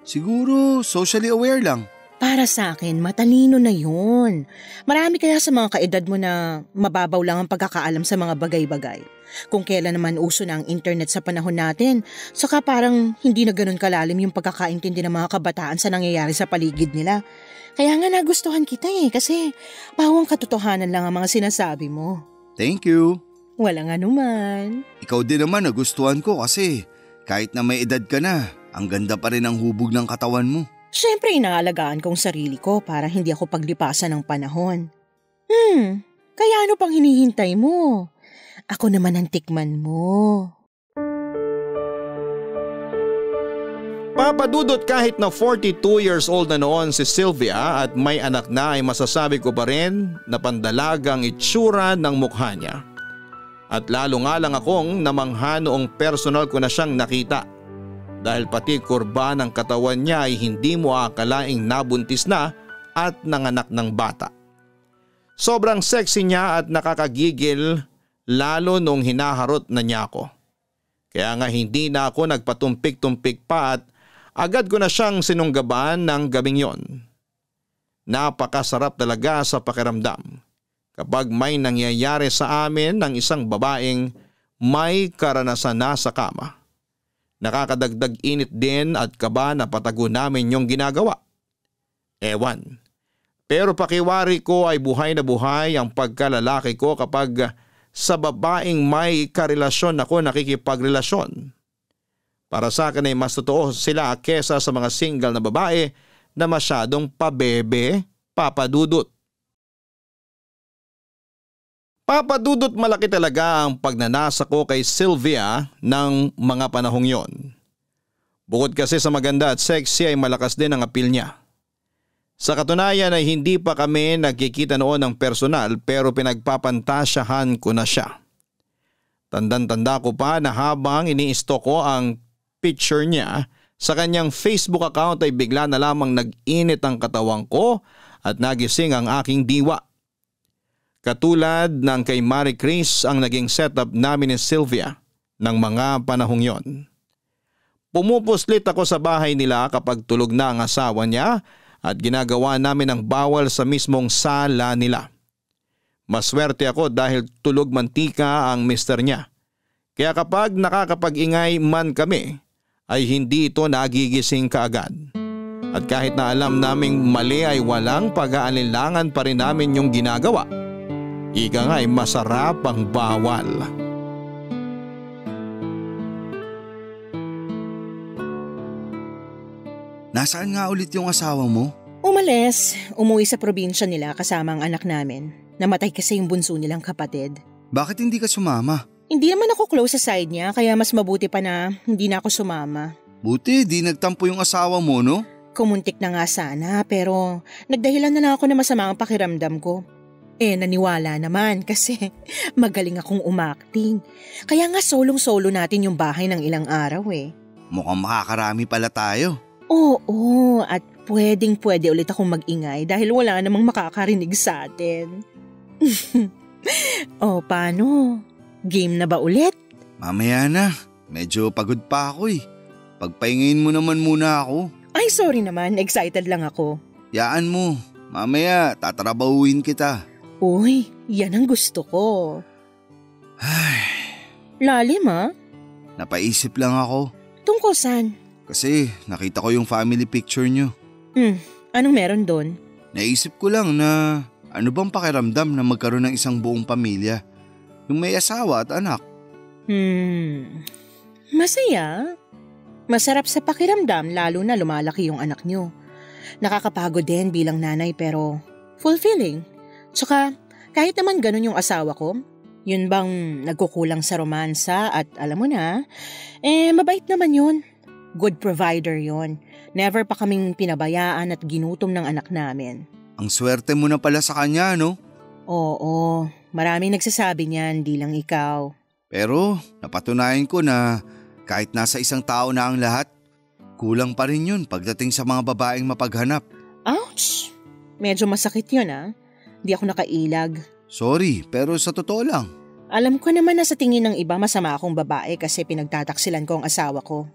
Siguro socially aware lang. Para sa akin, matalino na yun. Marami kaya sa mga kaedad mo na mababaw lang ang pagkakaalam sa mga bagay-bagay. Kung kailan naman uso na ang internet sa panahon natin, saka parang hindi na ganun kalalim yung pagkakaintindi ng mga kabataan sa nangyayari sa paligid nila. Kaya nga nagustuhan kita kasi bawang katotohanan lang ang mga sinasabi mo. Thank you. Walang anuman. Ikaw din naman nagustuhan ko kasi kahit na may edad ka na, ang ganda pa rin ang hubog ng katawan mo. Siyempre inaalagaan kong sarili ko para hindi ako paglipasan ng panahon. Kaya ano pang hinihintay mo? Ako naman ang tikman mo. Papadudot kahit na 42 years old na noon si Sylvia at may anak na ay masasabi ko pa rin na pandalagang itsura ng mukha niya. At lalo nga lang akong namangha noong personal ko na siyang nakita. Dahil pati kurba ng katawan niya ay hindi mo akalaing nabuntis na at nanganak ng bata. Sobrang sexy niya at nakakagigil lalo nung hinaharot na niya ako. Kaya nga hindi na ako nagpatumpik-tumpik pa at agad ko na siyang sinunggaban ng gabing yon. Napakasarap talaga sa pakiramdam kapag may nangyayari sa amin ng isang babaeng may karanasan na sa kama. Nakakadagdag init din at kaba na patago namin yung ginagawa. Ewan. Pero pakiwari ko ay buhay na buhay ang pagkalalaki ko kapag sa babaeng may karelasyon ako nakikipagrelasyon. Para sa akin ay mas totoo sila kesa sa mga single na babae na masyadong pabebe, papadudot. Papadudot malaki talaga ang pagnanasa ko kay Sylvia ng mga panahong yon. Bukod kasi sa maganda at sexy ay malakas din ang appeal niya. Sa katunayan ay hindi pa kami nagkikita noon ng personal pero pinagpapantasyahan ko na siya. Tandang-tanda ko pa na habang ini-stalk ko ang picture niya sa kanyang Facebook account ay bigla na lamang nag-init ang katawan ko at nagising ang aking diwa. Katulad ng kay Marie Chris ang naging setup namin ni Sylvia ng mga panahong yon. Pumupuslit ako sa bahay nila kapag tulog na ang asawa niya at ginagawa namin ang bawal sa mismong sala nila. Maswerte ako dahil tulog mantika ang mister niya. Kaya kapag nakakapag-ingay man kami ay hindi ito nagigising kaagad. At kahit na alam naming mali ay walang pag-aalinlangan pa rin namin yung ginagawa. Ika nga ay masarap ang bawal. Nasaan nga ulit yung asawa mo? Umalis. Umuwi sa probinsya nila kasama ang anak namin. Namatay kasi yung bunso nilang kapatid. Bakit hindi ka sumama? Hindi naman ako close sa side niya kaya mas mabuti pa na hindi na ako sumama. Buti di nagtampo yung asawa mo, no? Kumuntik na nga sana pero nagdahilan na lang ako na masama ang pakiramdam ko. Naniwala naman kasi magaling akong umakting. Kaya nga solong-solo natin yung bahay ng ilang araw eh. Mukhang makakarami pala tayo. Oo, at pwedeng-pwede ulit akong mag-ingay dahil wala namang makakarinig sa atin. O paano? Game na ba ulit? Mamaya na, medyo pagod pa ako eh. Pagpahingayin mo naman muna ako. Ay sorry naman, excited lang ako. Yaan mo, mamaya tatrabahuin kita. Uy, yan ang gusto ko. Ay, Lalim ha? napaisip lang ako. Tungkol saan? Kasi nakita ko yung family picture nyo. Anong meron doon? Naisip ko lang na ano bang pakiramdam na magkaroon ng isang buong pamilya. Yung may asawa at anak. Masaya. Masarap sa pakiramdam lalo na lumalaki yung anak nyo. Nakakapagod din bilang nanay pero fulfilling. Tsaka kahit naman ganun yung asawa ko, yun bang nagkukulang sa romansa at alam mo na, mabait naman yun. Good provider yun. Never pa kaming pinabayaan at ginutom ng anak namin. Ang swerte mo na pala sa kanya, no? Oo, maraming nagsasabi niyan, di lang ikaw. Pero napatunayan ko na kahit nasa isang tao na ang lahat, kulang pa rin yun pagdating sa mga babaeng mapaghanap. Ouch! Medyo masakit yun Di ako nakailag. Sorry, pero sa totoo lang. Alam ko naman na sa tingin ng iba masama akong babae kasi pinagtataksilan ko ang asawa ko.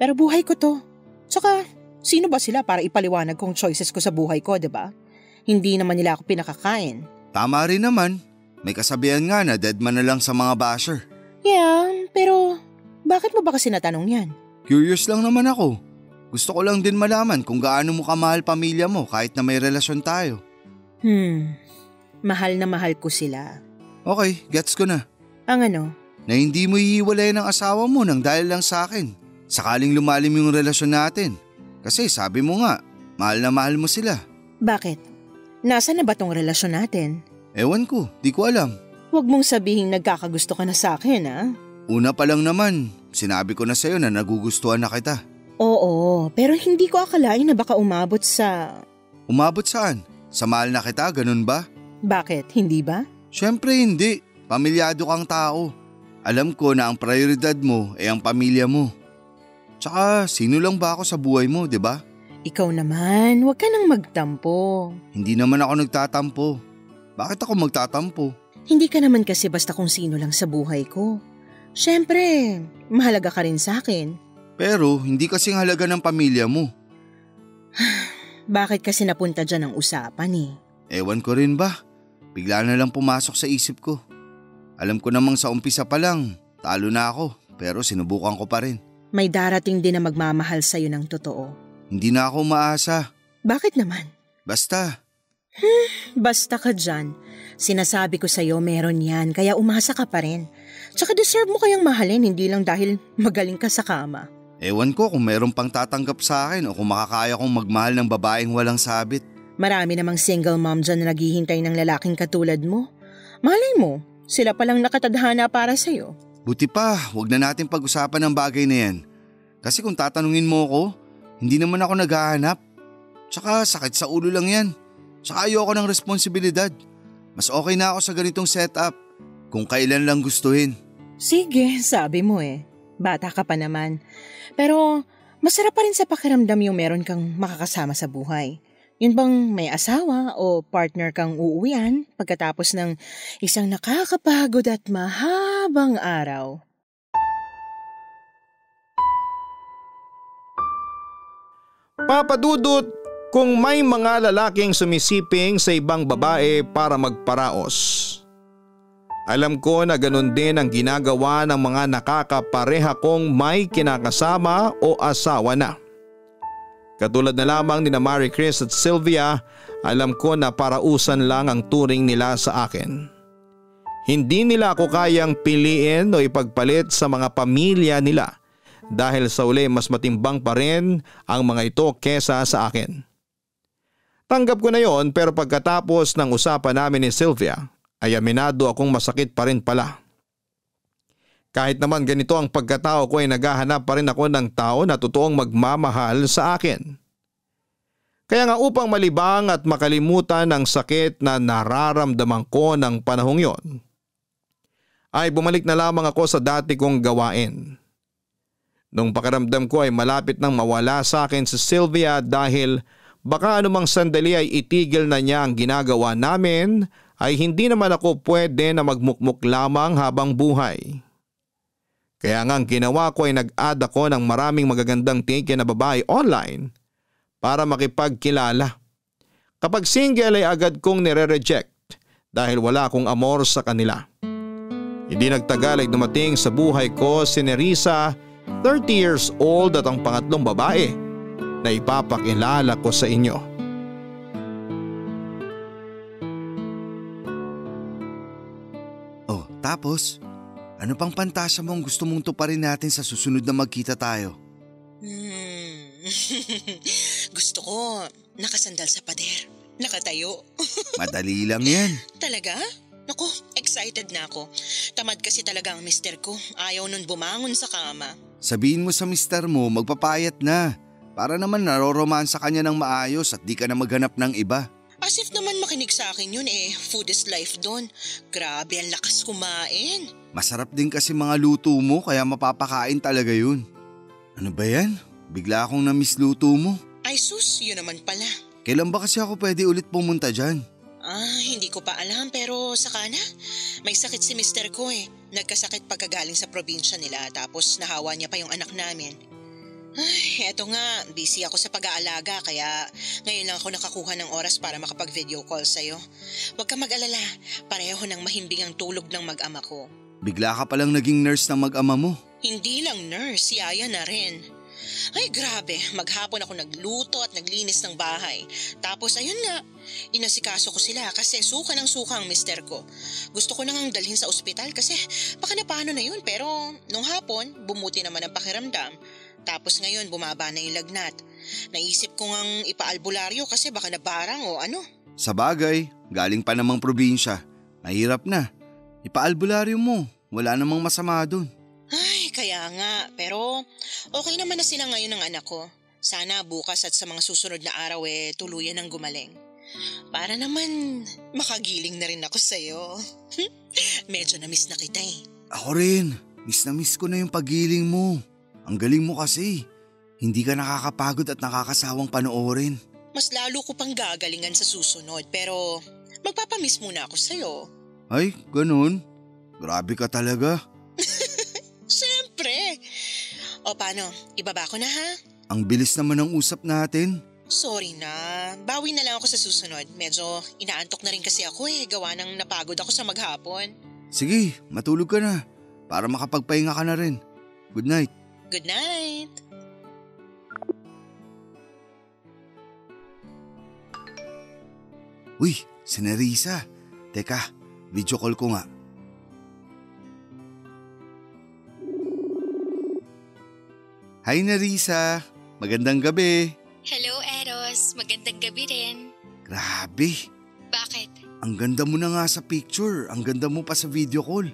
Pero buhay ko to. Tsaka, sino ba sila para ipaliwanag kong choices ko sa buhay ko, diba? Hindi naman nila ako pinakakain. Tama rin naman. May kasabihan nga na dead man na lang sa mga basher. Yeah, pero bakit mo ba kasi natanong yan? Curious lang naman ako. Gusto ko lang din malaman kung gaano mo kamahal pamilya mo kahit na may relasyon tayo. Mahal na mahal ko sila. Okay, gets ko na. Ang ano? Na hindi mo hihiwalayan ang asawa mo nang dahil lang sa akin. Sakaling lumalim yung relasyon natin. Kasi sabi mo nga, mahal na mahal mo sila. Bakit? Nasaan na ba tong relasyon natin? Ewan ko, di ko alam. Huwag mong sabihin nagkakagusto ka na sa akin, ha? Una pa lang naman, sinabi ko na sa'yo na nagugustuhan na kita. Oo, pero hindi ko akalain na baka umabot sa… Umabot saan? Sa mahal na kita, ganun ba? Bakit? Hindi ba? Siyempre hindi. Pamilyado kang tao. Alam ko na ang prioridad mo ay ang pamilya mo. Tsaka sino lang ba ako sa buhay mo, di ba? Ikaw naman, huwag ka nang magtampo. Hindi naman ako nagtatampo. Bakit ako magtatampo? Hindi ka naman kasi basta kung sino lang sa buhay ko. Siyempre, mahalaga ka rin sa akin. Pero hindi kasing halaga ng pamilya mo. Bakit kasi napunta dyan ang usapan eh? Ewan ko rin ba? Bigla na lang pumasok sa isip ko. Alam ko namang sa umpisa pa lang, talo na ako, pero sinubukan ko pa rin. May darating din na magmamahal sa'yo ng totoo. Hindi na ako umaasa. Bakit naman? Basta. Basta ka dyan. Sinasabi ko sa'yo meron yan, kaya umasa ka pa rin. Tsaka deserve mo kayang mahalin, hindi lang dahil magaling ka sa kama. Ewan ko kung meron pang tatanggap sa akin o kung makakaya kong magmahal ng babaeng walang sabit. Marami namang single mom dyan na naghihintay ng lalaking katulad mo. Malay mo, sila palang nakatadhana para sa'yo. Buti pa, wag na natin pag-usapan ng bagay na yan. Kasi kung tatanungin mo ako, hindi naman ako naghahanap. Tsaka sakit sa ulo lang yan. Tsaka ayoko ng responsibilidad. Mas okay na ako sa ganitong setup. Kung kailan lang gustuhin. Sige, sabi mo eh. Bata ka pa naman. Pero masarap pa rin sa pakiramdam yung meron kang makakasama sa buhay. Yun bang may asawa o partner kang uuwian pagkatapos ng isang nakakapagod at mahabang araw? Papadudot, kung may mga lalaking sumisiping sa ibang babae para magparaos. Alam ko na ganun din ang ginagawa ng mga nakakapareha kong may kinakasama o asawa na. Katulad na lamang ni Marie Chris at Sylvia, alam ko na parausan lang ang turing nila sa akin. Hindi nila ako kayang piliin o ipagpalit sa mga pamilya nila dahil sa uli mas matimbang pa rin ang mga ito kesa sa akin. Tanggap ko na yon, pero pagkatapos ng usapan namin ni Sylvia ay aminado akong masakit pa rin pala. Kahit naman ganito ang pagkatao ko ay naghahanap pa rin ako ng tao na totoong magmamahal sa akin. Kaya nga upang malibang at makalimutan ang sakit na nararamdaman ko ng panahong yon, ay bumalik na lamang ako sa dati kong gawain. Nung pakiramdam ko ay malapit nang mawala sa akin si Sylvia dahil baka anumang sandali ay itigil na niya ang ginagawa namin, ay hindi naman ako pwede na magmukmuk lamang habang buhay. Kaya nga ang ginawa ko ay nag-add ako ng maraming magagandang tiki na babae online para makipagkilala. Kapag single ay agad kong nire-reject dahil wala akong amor sa kanila. Hindi nagtagal ay dumating sa buhay ko si Nerissa, 30 years old at ang pangatlong babae na ipapakilala ko sa inyo. Oh, tapos? Ano pang pantasya mong gusto mong tuparin natin sa susunod na magkita tayo? Gusto ko nakasandal sa pader, nakatayo. Madali lang yan. Talaga? Naku, excited na ako. Tamad kasi talaga ang mister ko. Ayaw nun bumangon sa kama. Sabihin mo sa mister mo magpapayat na. Para naman naroromansa kanya ng maayos at di ka na maghanap ng iba. As if naman makinig sa akin yun eh. Food is life doon. Grabe, ang lakas kumain. Masarap din kasi mga luto mo kaya mapapakain talaga yun. Ano ba yan? Bigla akong na-miss luto mo. Ay sus, yun naman pala. Kailan ba kasi ako pwede ulit pumunta dyan? Hindi ko pa alam pero saka na. May sakit si mister ko eh. Nagkasakit pagkagaling sa probinsya nila tapos nahawa niya pa yung anak namin. Ay, eto nga, busy ako sa pag-aalaga kaya ngayon lang ako nakakuha ng oras para makapag-video call sa'yo. Huwag ka mag-alala, pareho ng mahimbing ang tulog ng mag-ama ko. Bigla ka palang naging nurse ng mag-ama mo. Hindi lang nurse, yaya na rin. Ay grabe, maghapon ako nagluto at naglinis ng bahay. Tapos ayun nga, inasikaso ko sila kasi suka ng suka ang mister ko. Gusto ko nang dalhin sa ospital kasi baka na paano na yun, pero nung hapon bumuti naman ang pakiramdam. Tapos ngayon bumaba na yung lagnat. Naisip ko ngang ipaalbularyo kasi baka nabarang o ano. Sa bagay, galing pa namang probinsya. Mahirap na. Ipaalbularyo mo, wala namang masama dun. Ay, kaya nga. Pero okay naman na sila ngayon ng anak ko. Sana bukas at sa mga susunod na araw tuluyan ng gumaling. Para naman makagiling na rin ako sa'yo. Medyo na-miss na kita eh. Ako rin, miss na miss ko na yung pagiling mo. Ang galing mo kasi. Hindi ka nakakapagod at nakakasawang panoorin. Mas lalo ko pang gagalingan sa susunod pero magpapamiss muna ako sa'yo. Ay, ganun? Grabe ka talaga. Siyempre. O paano, ibaba ko na ha? Ang bilis naman ng usap natin. Sorry na, bawi na lang ako sa susunod. Medyo inaantok na rin kasi ako gawa ng napagod ako sa maghapon. Sige, matulog ka na para makapagpahinga ka na rin. Good night. Good night. Uy, si Nerissa. Teka, video call ko nga. Hi Nerissa, magandang gabi. Hello, Eros. Magandang gabi rin. Grabe, Bakit? ang ganda mo na nga sa picture, ang ganda mo pa sa video call.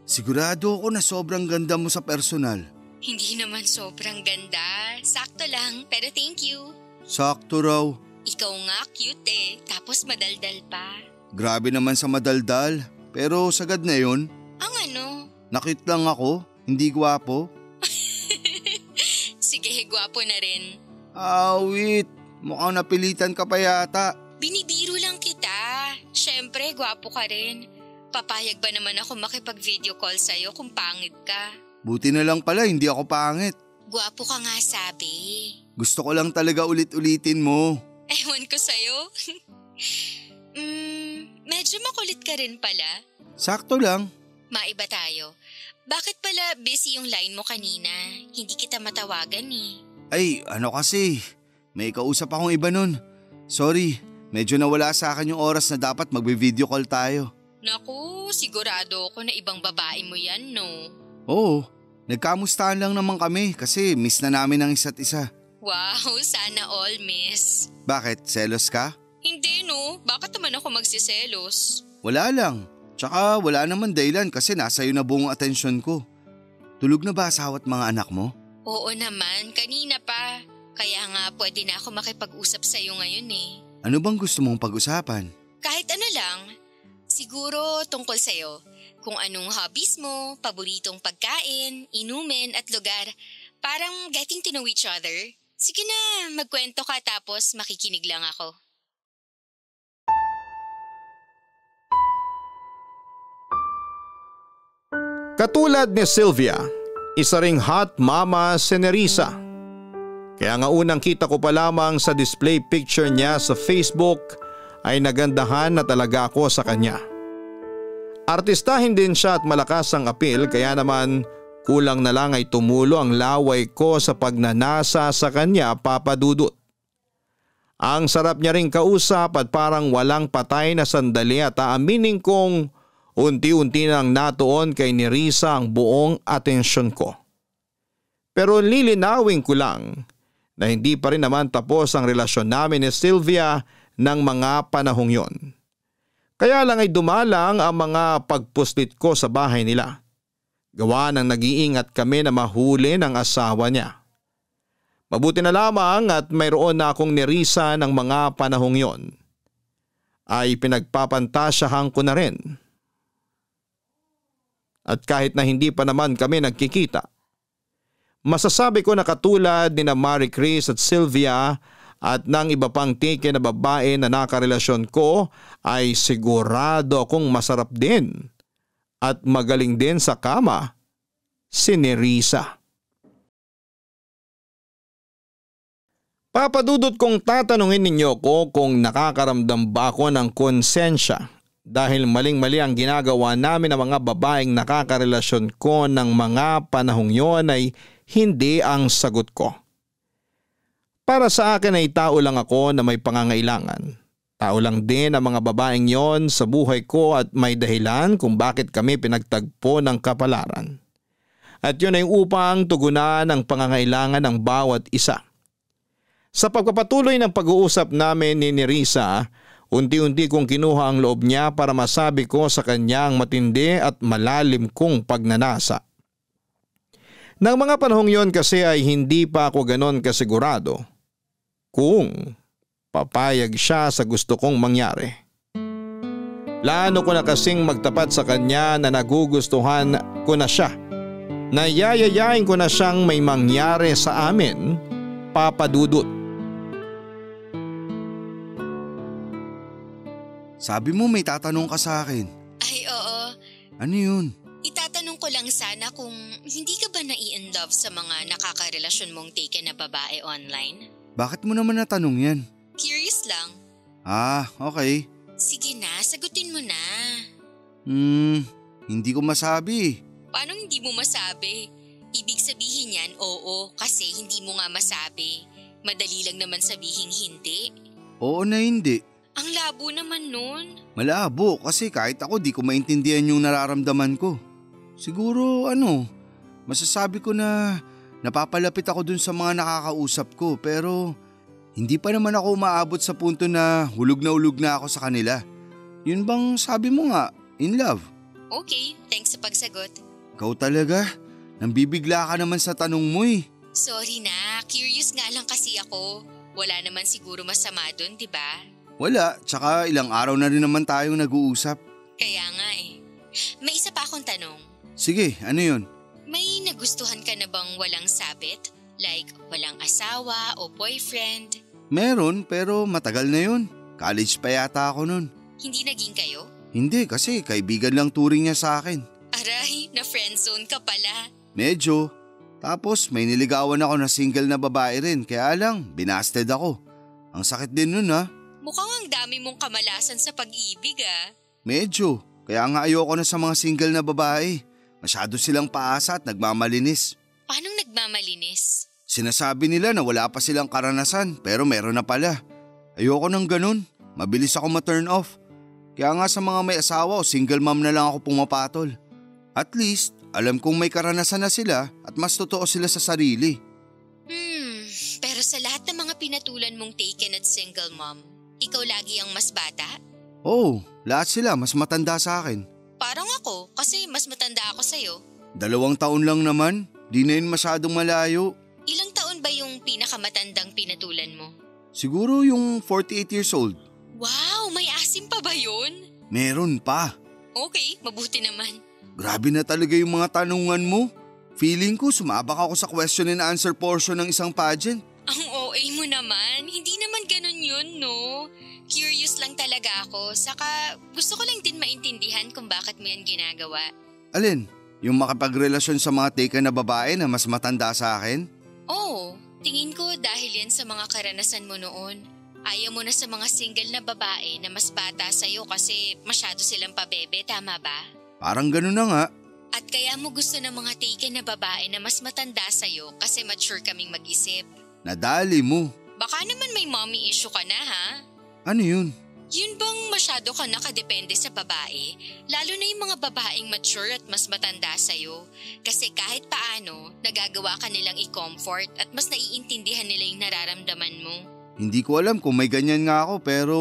Sigurado ako na sobrang ganda mo sa personal. Hindi naman sobrang ganda. Sakto lang, pero thank you. Sakto raw. Ikaw nga cute tapos madaldal pa. Grabe naman sa madaldal, pero sagad na yun. Ang ano? Nakit lang ako, hindi gwapo. Sige, gwapo na rin. Wait, mukhang napilitan ka pa yata. Binibiro lang kita. Syempre, gwapo ka rin. Papayag ba naman ako makipag-video call sa'yo kung pangit ka? Buti na lang pala, hindi ako pangit. Gwapo ka nga sabi. Gusto ko lang talaga ulit-ulitin mo. Ewan ko sa'yo. Medyo makulit ka rin pala. Sakto lang. Maiba tayo. Bakit pala busy yung line mo kanina? Hindi kita matawagan Ay, ano kasi, may kausap akong iba nun. Sorry, medyo nawala sa akin yung oras na dapat magbe-video call tayo. Naku, sigurado ako na ibang babae mo yan, no? Oo, nagkamustahan lang naman kami kasi miss na namin ang isa't isa. Wow, sana all, miss. Bakit, selos ka? Hindi, no? Bakit naman ako magsiselos? Wala lang. Tsaka wala naman dahilan kasi nasa iyo na buong atensyon ko. Tulog na ba asawa at mga anak mo? Oo naman, kanina pa. Kaya nga pwede na ako makipag-usap sa'yo ngayon Ano bang gusto mong pag-usapan? Kahit ano lang. Siguro tungkol sa'yo. Kung anong hobbies mo, paboritong pagkain, inumin at lugar. Parang getting to know each other. Sige na, magkwento ka tapos makikinig lang ako. Katulad ni Sylvia, isa ring hot mama si Nerissa. Kaya nga unang kita ko pa lamang sa display picture niya sa Facebook ay nagandahan na talaga ako sa kanya. Artistahin din siya at malakas ang apil kaya naman kulang na lang ay tumulo ang laway ko sa pagnanasa sa kanya, Papa Dudut. Ang sarap niya ring kausap at parang walang patay na sandali at aaminin kong unti-unti nang natuon kay Nerissa ang buong atensyon ko. Pero lilinawin ko lang na hindi pa rin naman tapos ang relasyon namin ni Sylvia ng mga panahong yon. Kaya lang ay dumalang ang mga pagpuslit ko sa bahay nila. Gawa ng nag-iingat kami na mahuli ng asawa niya. Mabuti na lamang at mayroon na akong Nerissa ng mga panahong yon. Ay pinagpapantasyahan ko na rin. At kahit na hindi pa naman kami nagkikita, masasabi ko na katulad ni na Marie Chris at Sylvia at ng iba pang tike na babae na nakarelasyon ko ay sigurado akong masarap din at magaling din sa kama si Nerissa. Papadudot kong tatanungin ninyo ko kung nakakaramdam ba ako ng konsensya dahil maling-mali ang ginagawa namin ng mga babaeng nakakarelasyon ko ng mga panahong yon ay hindi ang sagot ko. Para sa akin ay tao lang ako na may pangangailangan. Tao lang din ang mga babaeng yon sa buhay ko at may dahilan kung bakit kami pinagtagpo ng kapalaran. At yun ay upang tugunan ang pangangailangan ng bawat isa. Sa pagpapatuloy ng pag-uusap namin ni Nerissa, unti-unti kong kinuha ang loob niya para masabi ko sa kanya ang matindi at malalim kong pagnanasa. Nang mga panahong yon kasi ay hindi pa ako ganon kasigurado kung papayag siya sa gusto kong mangyari. Plano ko na kasing magtapat sa kanya na nagugustuhan ko na siya. Nayayayain ko na siyang may mangyari sa amin, Papa Dudut. Sabi mo may tatanong ka sa akin. Ay oo, Ano yun? itatanong ko lang sana kung hindi ka ba nai-inlove sa mga nakakarelasyon mong taken na babae online? Bakit mo naman natanong yan? Curious lang. Okay. Sige na, sagutin mo na. Hindi ko masabi. Paano hindi mo masabi? Ibig sabihin yan, oo, kasi hindi mo nga masabi. Madali lang naman sabihin hindi. Oo na hindi. Ang labo naman nun. Malabo kasi kahit ako di ko maintindihan yung nararamdaman ko. Siguro masasabi ko na napapalapit ako dun sa mga nakakausap ko pero hindi pa naman ako umaabot sa punto na hulog na ako sa kanila. Yun bang sabi mo nga, in love? Okay, thanks sa pagsagot. Ikaw talaga, nambibigla ka naman sa tanong mo eh. Sorry na, curious nga lang kasi ako. Wala naman siguro masama dun, di ba? Wala, tsaka ilang araw na rin naman tayong nag-uusap. Kaya nga eh. May isa pa akong tanong. Sige, ano yun? May nagustuhan ka na bang walang sabit? Like walang asawa o boyfriend? Meron pero matagal na yun. College pa yata ako nun. Hindi naging kayo? Hindi kasi kaibigan lang turing niya sa akin. Aray, na friendzone ka pala. Medyo. Tapos may niligawan ako na single na babae rin kaya lang binasted ako. Ang sakit din nun ha. Mukhang ang dami mong kamalasan sa pag-ibig ah. Medyo. Kaya nga ayoko na sa mga single na babae. Masyado silang paasa at nagmamalinis. Paano nagmamalinis? Sinasabi nila na wala pa silang karanasan pero meron na pala. Ayoko ng ganun. Mabilis ako ma-turn off. Kaya nga sa mga may asawa o single mom na lang ako pumapatol. At least, alam kong may karanasan na sila at mas totoo sila sa sarili. Pero sa lahat ng mga pinatulan mong taken at single mom, ikaw lagi ang mas bata? Oo, lahat sila mas matanda sa akin. Parang ako, kasi mas matanda ako sa'yo. 2 taon lang naman, di na yun masyadong malayo. Ilang taon ba yung pinakamatandang pinatulan mo? Siguro yung 48 years old. Wow, may asim pa ba yun? Meron pa. Okay, mabuti naman. Grabe na talaga yung mga tanungan mo. Feeling ko sumabak ako sa question and answer portion ng isang pageant. Ang OA mo naman, hindi naman ganun yun, no? Curious lang talaga ako, saka gusto ko lang din maintindihan kung bakit mo yan ginagawa. Alin? Yung makapagrelasyon sa mga taken na babae na mas matanda sa akin? Oo, tingin ko dahil yan sa mga karanasan mo noon. Ayaw mo na sa mga single na babae na mas bata sa'yo kasi masyado silang pabebe, tama ba? Parang ganun na nga. At kaya mo gusto ng mga taken na babae na mas matanda sa'yo kasi mature kaming mag-isip. Nadali mo. Baka naman may mommy issue ka na ha? Ano yun? Yun bang masyado ka nakadepende sa babae? Lalo na yung mga babaeng mature at mas matanda sa'yo. Kasi kahit paano, nagagawa ka nilang i-comfort at mas naiintindihan nila yung nararamdaman mo. Hindi ko alam kung may ganyan nga ako pero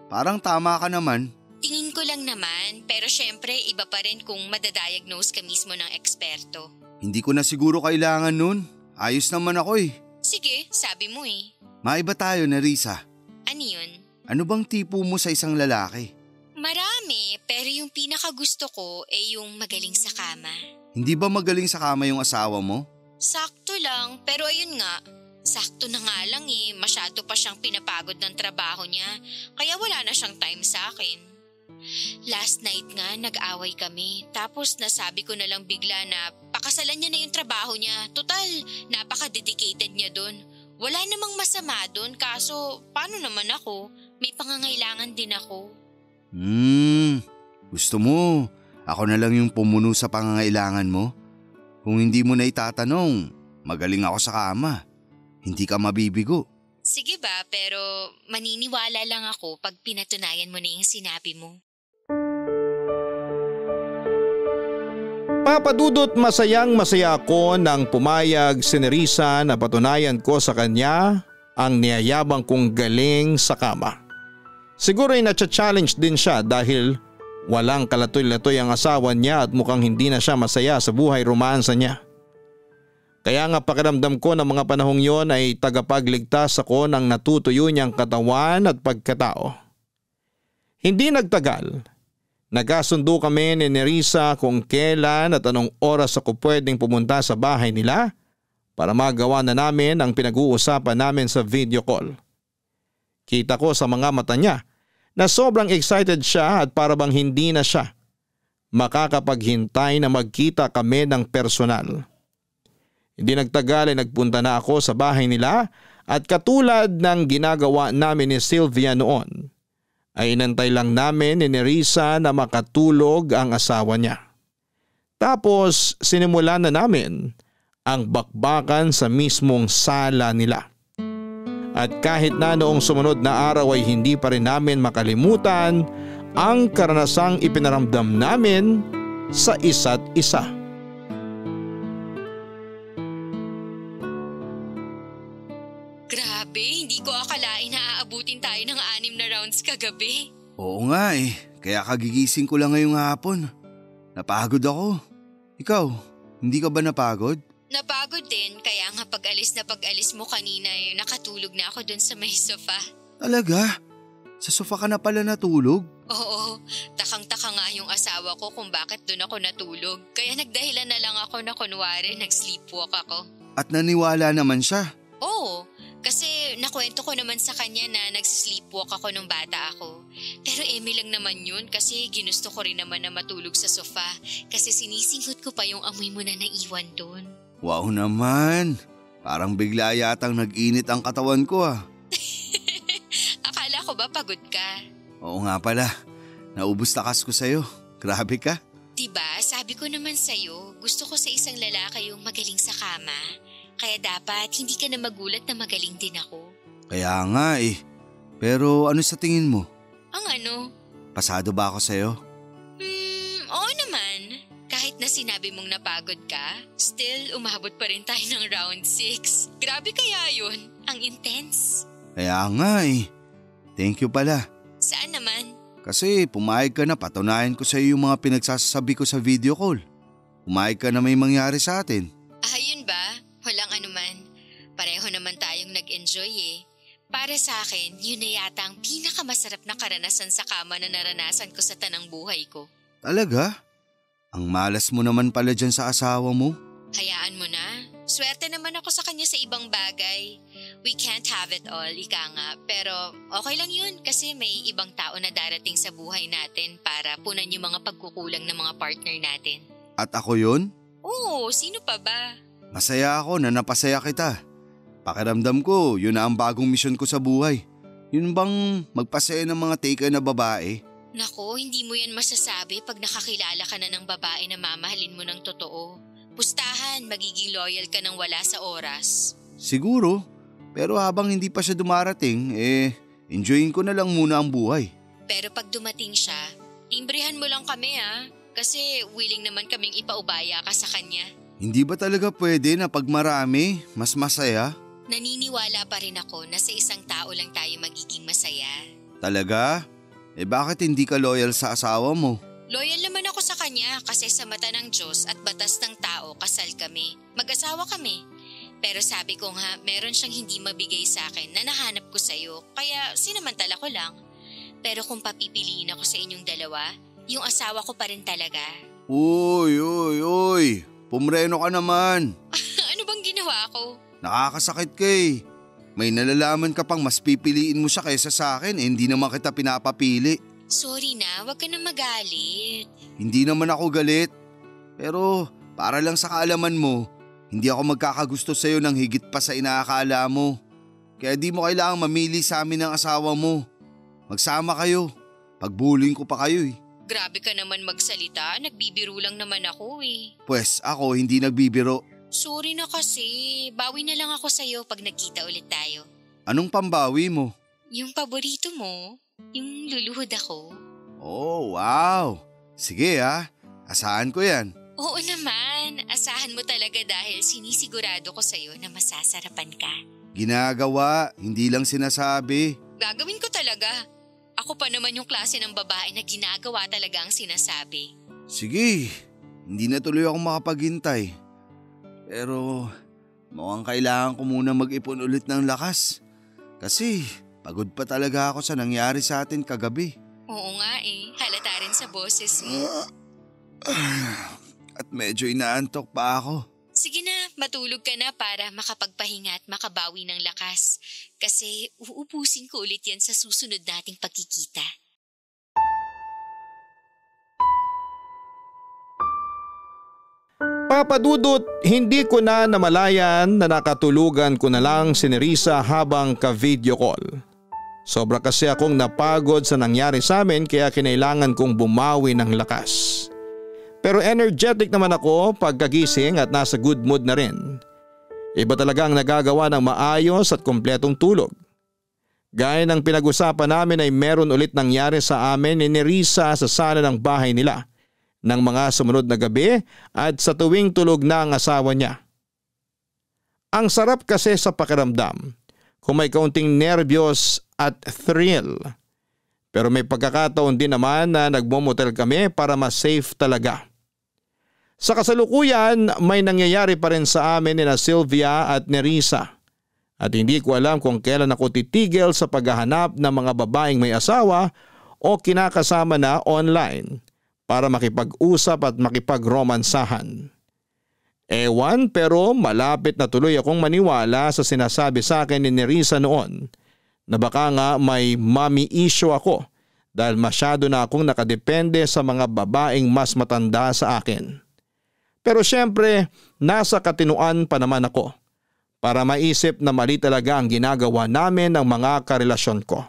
parang tama ka naman. Tingin ko lang naman, pero syempre iba pa rin kung madadiagnose ka mismo ng eksperto. Hindi ko na siguro kailangan nun. Ayos naman ako eh. Sige, sabi mo eh. Maiba tayo, Nerissa. Ano yun? Ano bang tipo mo sa isang lalaki? Marami, pero yung pinakagusto ko ay yung magaling sa kama. Hindi ba magaling sa kama yung asawa mo? Sakto lang, pero ayun nga. Sakto na nga lang eh, masyado pa siyang pinapagod ng trabaho niya, kaya wala na siyang time sa akin. Last night nga nag-away kami, tapos nasabi ko na lang bigla na pakasalan niya na yung trabaho niya. Total, napaka-dedicated niya dun. Wala namang masama dun, kaso paano naman ako? May pangangailangan din ako. Gusto mo, ako na lang yung pumuno sa pangangailangan mo? Kung hindi mo na itatanong, magaling ako sa kama. Hindi ka mabibigo. Sige ba, pero maniniwala lang ako pag pinatunayan mo na yung sinabi mo. Papadudot masayang masaya ako nang pumayag si Nerissa na patunayan ko sa kanya ang niyayabang kong galing sa kama. Siguro ay natcha-challenge din siya dahil walang kalatoy-latoy ang asawa niya at mukhang hindi na siya masaya sa buhay romansa niya. Kaya nga pakiramdam ko ng mga panahong yon ay tagapagligtas ako ng natutuyo niyang katawan at pagkatao. Hindi nagtagal. Nagkasundo kami ni Nerissa kung kailan at anong oras ako pwedeng pumunta sa bahay nila para magawa na namin ang pinag-uusapan namin sa video call. Kita ko sa mga mata niya na sobrang excited siya at para bang hindi na siya makakapaghintay na magkita kami ng personal. Hindi nagtagal ay nagpunta na ako sa bahay nila at katulad ng ginagawa namin ni Sylvia noon ay inantay lang namin ni Nerissa na makatulog ang asawa niya. Tapos sinimulan na namin ang bakbakan sa mismong sala nila. At kahit na noong sumunod na araw ay hindi pa rin namin makalimutan ang karanasang ipinaramdam namin sa isa't isa. Grabe, hindi ko akalain na aabutin tayo ng 6 na rounds kagabi. Oo nga eh, kaya kagigising ko lang ngayong hapon. Napagod ako. Ikaw, hindi ka ba napagod? Napagod din, kaya nga pag-alis mo kanina nakatulog na ako dun sa may sofa. Talaga? Sa sofa ka na pala natulog? Oo, takang-taka nga yung asawa ko kung bakit dun ako natulog. Kaya nagdahilan na lang ako na kunwari nag-sleepwalk ako. At naniwala naman siya? Oo, kasi nakwento ko naman sa kanya na nagsisleepwalk ako nung bata ako. Pero eme lang naman yun kasi ginusto ko rin naman na matulog sa sofa kasi sinisinghot ko pa yung amoy mo na naiwan doon. Wow naman, parang bigla yatang nag-init ang katawan ko ah. Akala ko ba pagod ka? Oo nga pala, naubos takas ko sa'yo. Grabe ka. Diba, sabi ko naman sa'yo, gusto ko sa isang lalaki yung magaling sa kama. Kaya dapat hindi ka na magulat na magaling din ako. Kaya nga eh. Pero ano sa tingin mo? Ang ano? Pasado ba ako sa'yo? Oo naman. Kahit na sinabi mong napagod ka, still umabot pa rin tayo ng round 6. Grabe kaya yun. Ang intense. Kaya nga eh. Thank you pala. Saan naman? Kasi pumayag ka na patunayan ko sa'yo yung mga pinagsasabi ko sa video call. Pumayag ka na may mangyari sa atin. Yun ba? Walang anuman. Pareho naman tayong nag-enjoy eh. Para sa akin, yun na yata ang pinakamasarap na karanasan sa kama na naranasan ko sa tanang buhay ko. Talaga? Ang malas mo naman pala dyan sa asawa mo. Hayaan mo na. Swerte naman ako sa kanya sa ibang bagay. We can't have it all, ika nga. Pero okay lang yun kasi may ibang tao na darating sa buhay natin para punan yung mga pagkukulang ng mga partner natin. At ako yun? Oo, sino pa ba? Masaya ako na napasaya kita. Pakiramdam ko, yun na ang bagong misyon ko sa buhay. Yun bang magpasaya ng mga taken na babae? Nako, hindi mo yan masasabi pag nakakilala ka na ng babae na mamahalin mo ng totoo. Pustahan, magiging loyal ka ng wala sa oras. Siguro, pero habang hindi pa siya dumarating, enjoyin ko na lang muna ang buhay. Pero pag dumating siya, timbrihan mo lang kami kasi willing naman kaming ipaubaya ka sa kanya. Hindi ba talaga pwede na pag marami, mas masaya? Naniniwala pa rin ako na sa isang tao lang tayo magiging masaya. Talaga? Bakit hindi ka loyal sa asawa mo? Loyal naman ako sa kanya kasi sa mata ng Diyos at batas ng tao kasal kami. Mag-asawa kami. Pero sabi ko nga, meron siyang hindi mabigay sa akin na nahanap ko sa'yo kaya sinamantala ko lang. Pero kung papipiliin ako sa inyong dalawa, yung asawa ko pa rin talaga. Uy! Pumreno ka naman. Ano bang ginawa ko? Nakakasakit ka eh. May nalalaman ka pang mas pipiliin mo siya kaysa sa akin hindi naman kita pinapapili. Sorry na, wag ka na magalit. Hindi naman ako galit. Pero para lang sa kaalaman mo, hindi ako magkakagusto sa'yo ng higit pa sa inaakala mo. Kaya di mo kailangang mamili sa amin ng asawa mo. Magsama kayo. Pagbuling ko pa kayo eh. Grabe ka naman magsalita, nagbibiro lang naman ako eh. Pwes ako hindi nagbibiro. Sorry na kasi, bawi na lang ako sa'yo pag nagkita ulit tayo. Anong pambawi mo? Yung paborito mo, yung luluhod ako. Oh, wow! Sige asahan ko yan. Oo naman, asahan mo talaga dahil sinisigurado ko sa'yo na masasarapan ka. Ginagawa, hindi lang sinasabi. Gagawin ko talaga. Ako pa naman yung klase ng babae na ginagawa talaga ang sinasabi. Sige, hindi na tuloy ako makapaghintay. Pero mukhang kailangan ko muna mag-ipon ulit ng lakas. Kasi pagod pa talaga ako sa nangyari sa atin kagabi. Oo nga halata rin sa boses mo. At medyo inaantok pa ako. Sige na, matulog ka na para makapagpahinga at makabawi ng lakas. Kasi uubusin ko ulit yan sa susunod nating pagkikita. Papa Dudut, hindi ko na namalayan na nakatulugan ko na lang si Nerissa habang ka-video call. Sobra kasi akong napagod sa nangyari sa amin kaya kinailangan kong bumawi ng lakas. Pero energetic naman ako pagkagising at nasa good mood na rin. Iba talaga ang nagagawa ng maayos at kumpletong tulog. Gaya ng pinag-usapan namin ay meron ulit nangyari sa amin ni Nerissa sa sala ng bahay nila ng mga sumunod na gabi at sa tuwing tulog na ang asawa niya. Ang sarap kasi sa pakiramdam kung may kaunting nervyos at thrill. Pero may pagkakataon din naman na nagmomotel kami para mas safe talaga. Sa kasalukuyan, may nangyayari pa rin sa amin ni Sylvia at Nerissa. At hindi ko alam kung kailan ako titigil sa paghahanap ng mga babaeng may asawa o kinakasama na online para makipag-usap at makipag-romansahan. Ewan, pero malapit na tuloy akong maniwala sa sinasabi sa akin ni Nerissa noon na baka nga may mommy issue ako dahil masyado na akong nakadepende sa mga babaeng mas matanda sa akin. Pero syempre, nasa katinuan pa naman ako para maisip na mali talaga ang ginagawa namin ng mga karelasyon ko.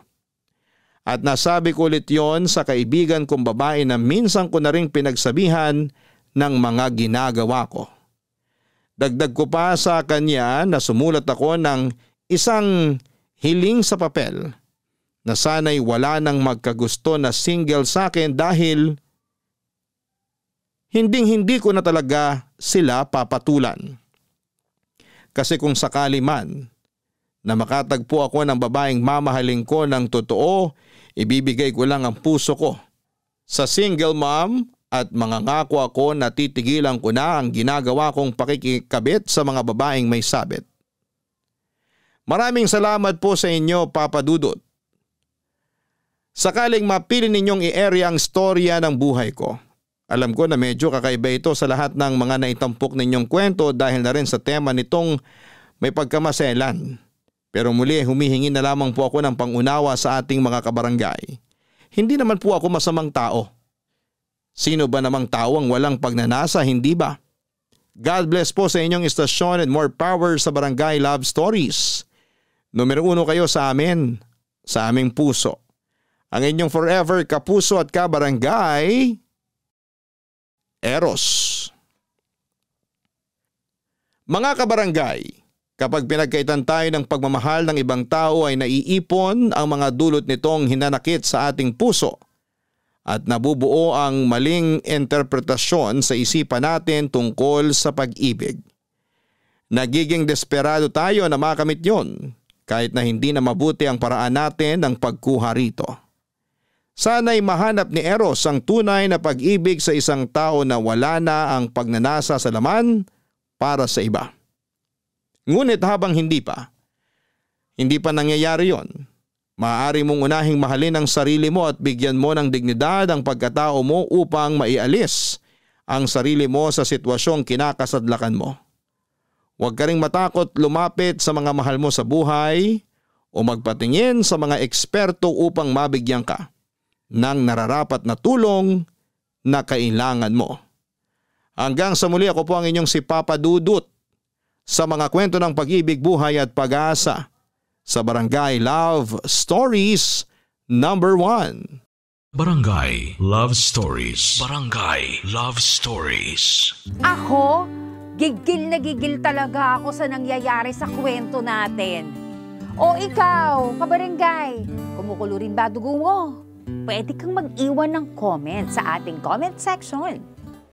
At nasabi ko ulit yon sa kaibigan kong babae na minsan ko na ring pinagsabihan ng mga ginagawa ko. Dagdag ko pa sa kanya na sumulat ako ng isang hiling sa papel na sana'y wala nang magkagusto na single sa akin dahil hindi ko na talaga sila papatulan. Kasi kung sakali man na makatagpo ako ng babaeng mamahalin ko ng totoo, ibibigay ko lang ang puso ko sa single mom at mangangako ako na titigilan ko na ang ginagawa kong pakikikabit sa mga babaeng may sabit. Maraming salamat po sa inyo, Papa Dudut. Sakaling mapili ninyong i-area ang storya ng buhay ko. Alam ko na medyo kakaiba ito sa lahat ng mga naitampok ninyong kwento dahil na rin sa tema nitong may pagkamaselan. Pero muli humihingi na lamang po ako ng pangunawa sa ating mga kabarangay. Hindi naman po ako masamang tao. Sino ba namang tao ang walang pagnanasa, hindi ba? God bless po sa inyong istasyon and more power sa Barangay Love Stories. Numero 1 kayo sa amin, sa aming puso. Ang inyong forever kapuso at kabarangay, Eros. Mga kabarangay, kapag pinagkaitan tayo ng pagmamahal ng ibang tao ay naiipon ang mga dulot nitong hinanakit sa ating puso at nabubuo ang maling interpretasyon sa isipan natin tungkol sa pag-ibig. Nagiging desperado tayo na makamit yon kahit na hindi na mabuti ang paraan natin ng pagkuha rito. Sana'y mahanap ni Eros ang tunay na pag-ibig sa isang tao na wala na ang pagnanasa sa laman para sa iba. Ngunit habang hindi pa nangyayari yon, maaari mong unahing mahalin ang sarili mo at bigyan mo ng dignidad ang pagkatao mo upang maialis ang sarili mo sa sitwasyong kinakasadlakan mo. Huwag ka ring matakot lumapit sa mga mahal mo sa buhay o magpatingin sa mga eksperto upang mabigyan ka ng nararapat na tulong na kailangan mo. Hanggang sa muli, ako po ang inyong si Papa Dudut sa mga kwento ng pag-ibig, buhay at pag-asa sa Barangay Love Stories number 1. Barangay Love Stories. Barangay Love Stories. Ako, gigil na gigil talaga ako sa nangyayari sa kwento natin. O ikaw, kabarangay, kumukulo rin ba dugo mo? Pwede kang mag-iwan ng comment sa ating comment section.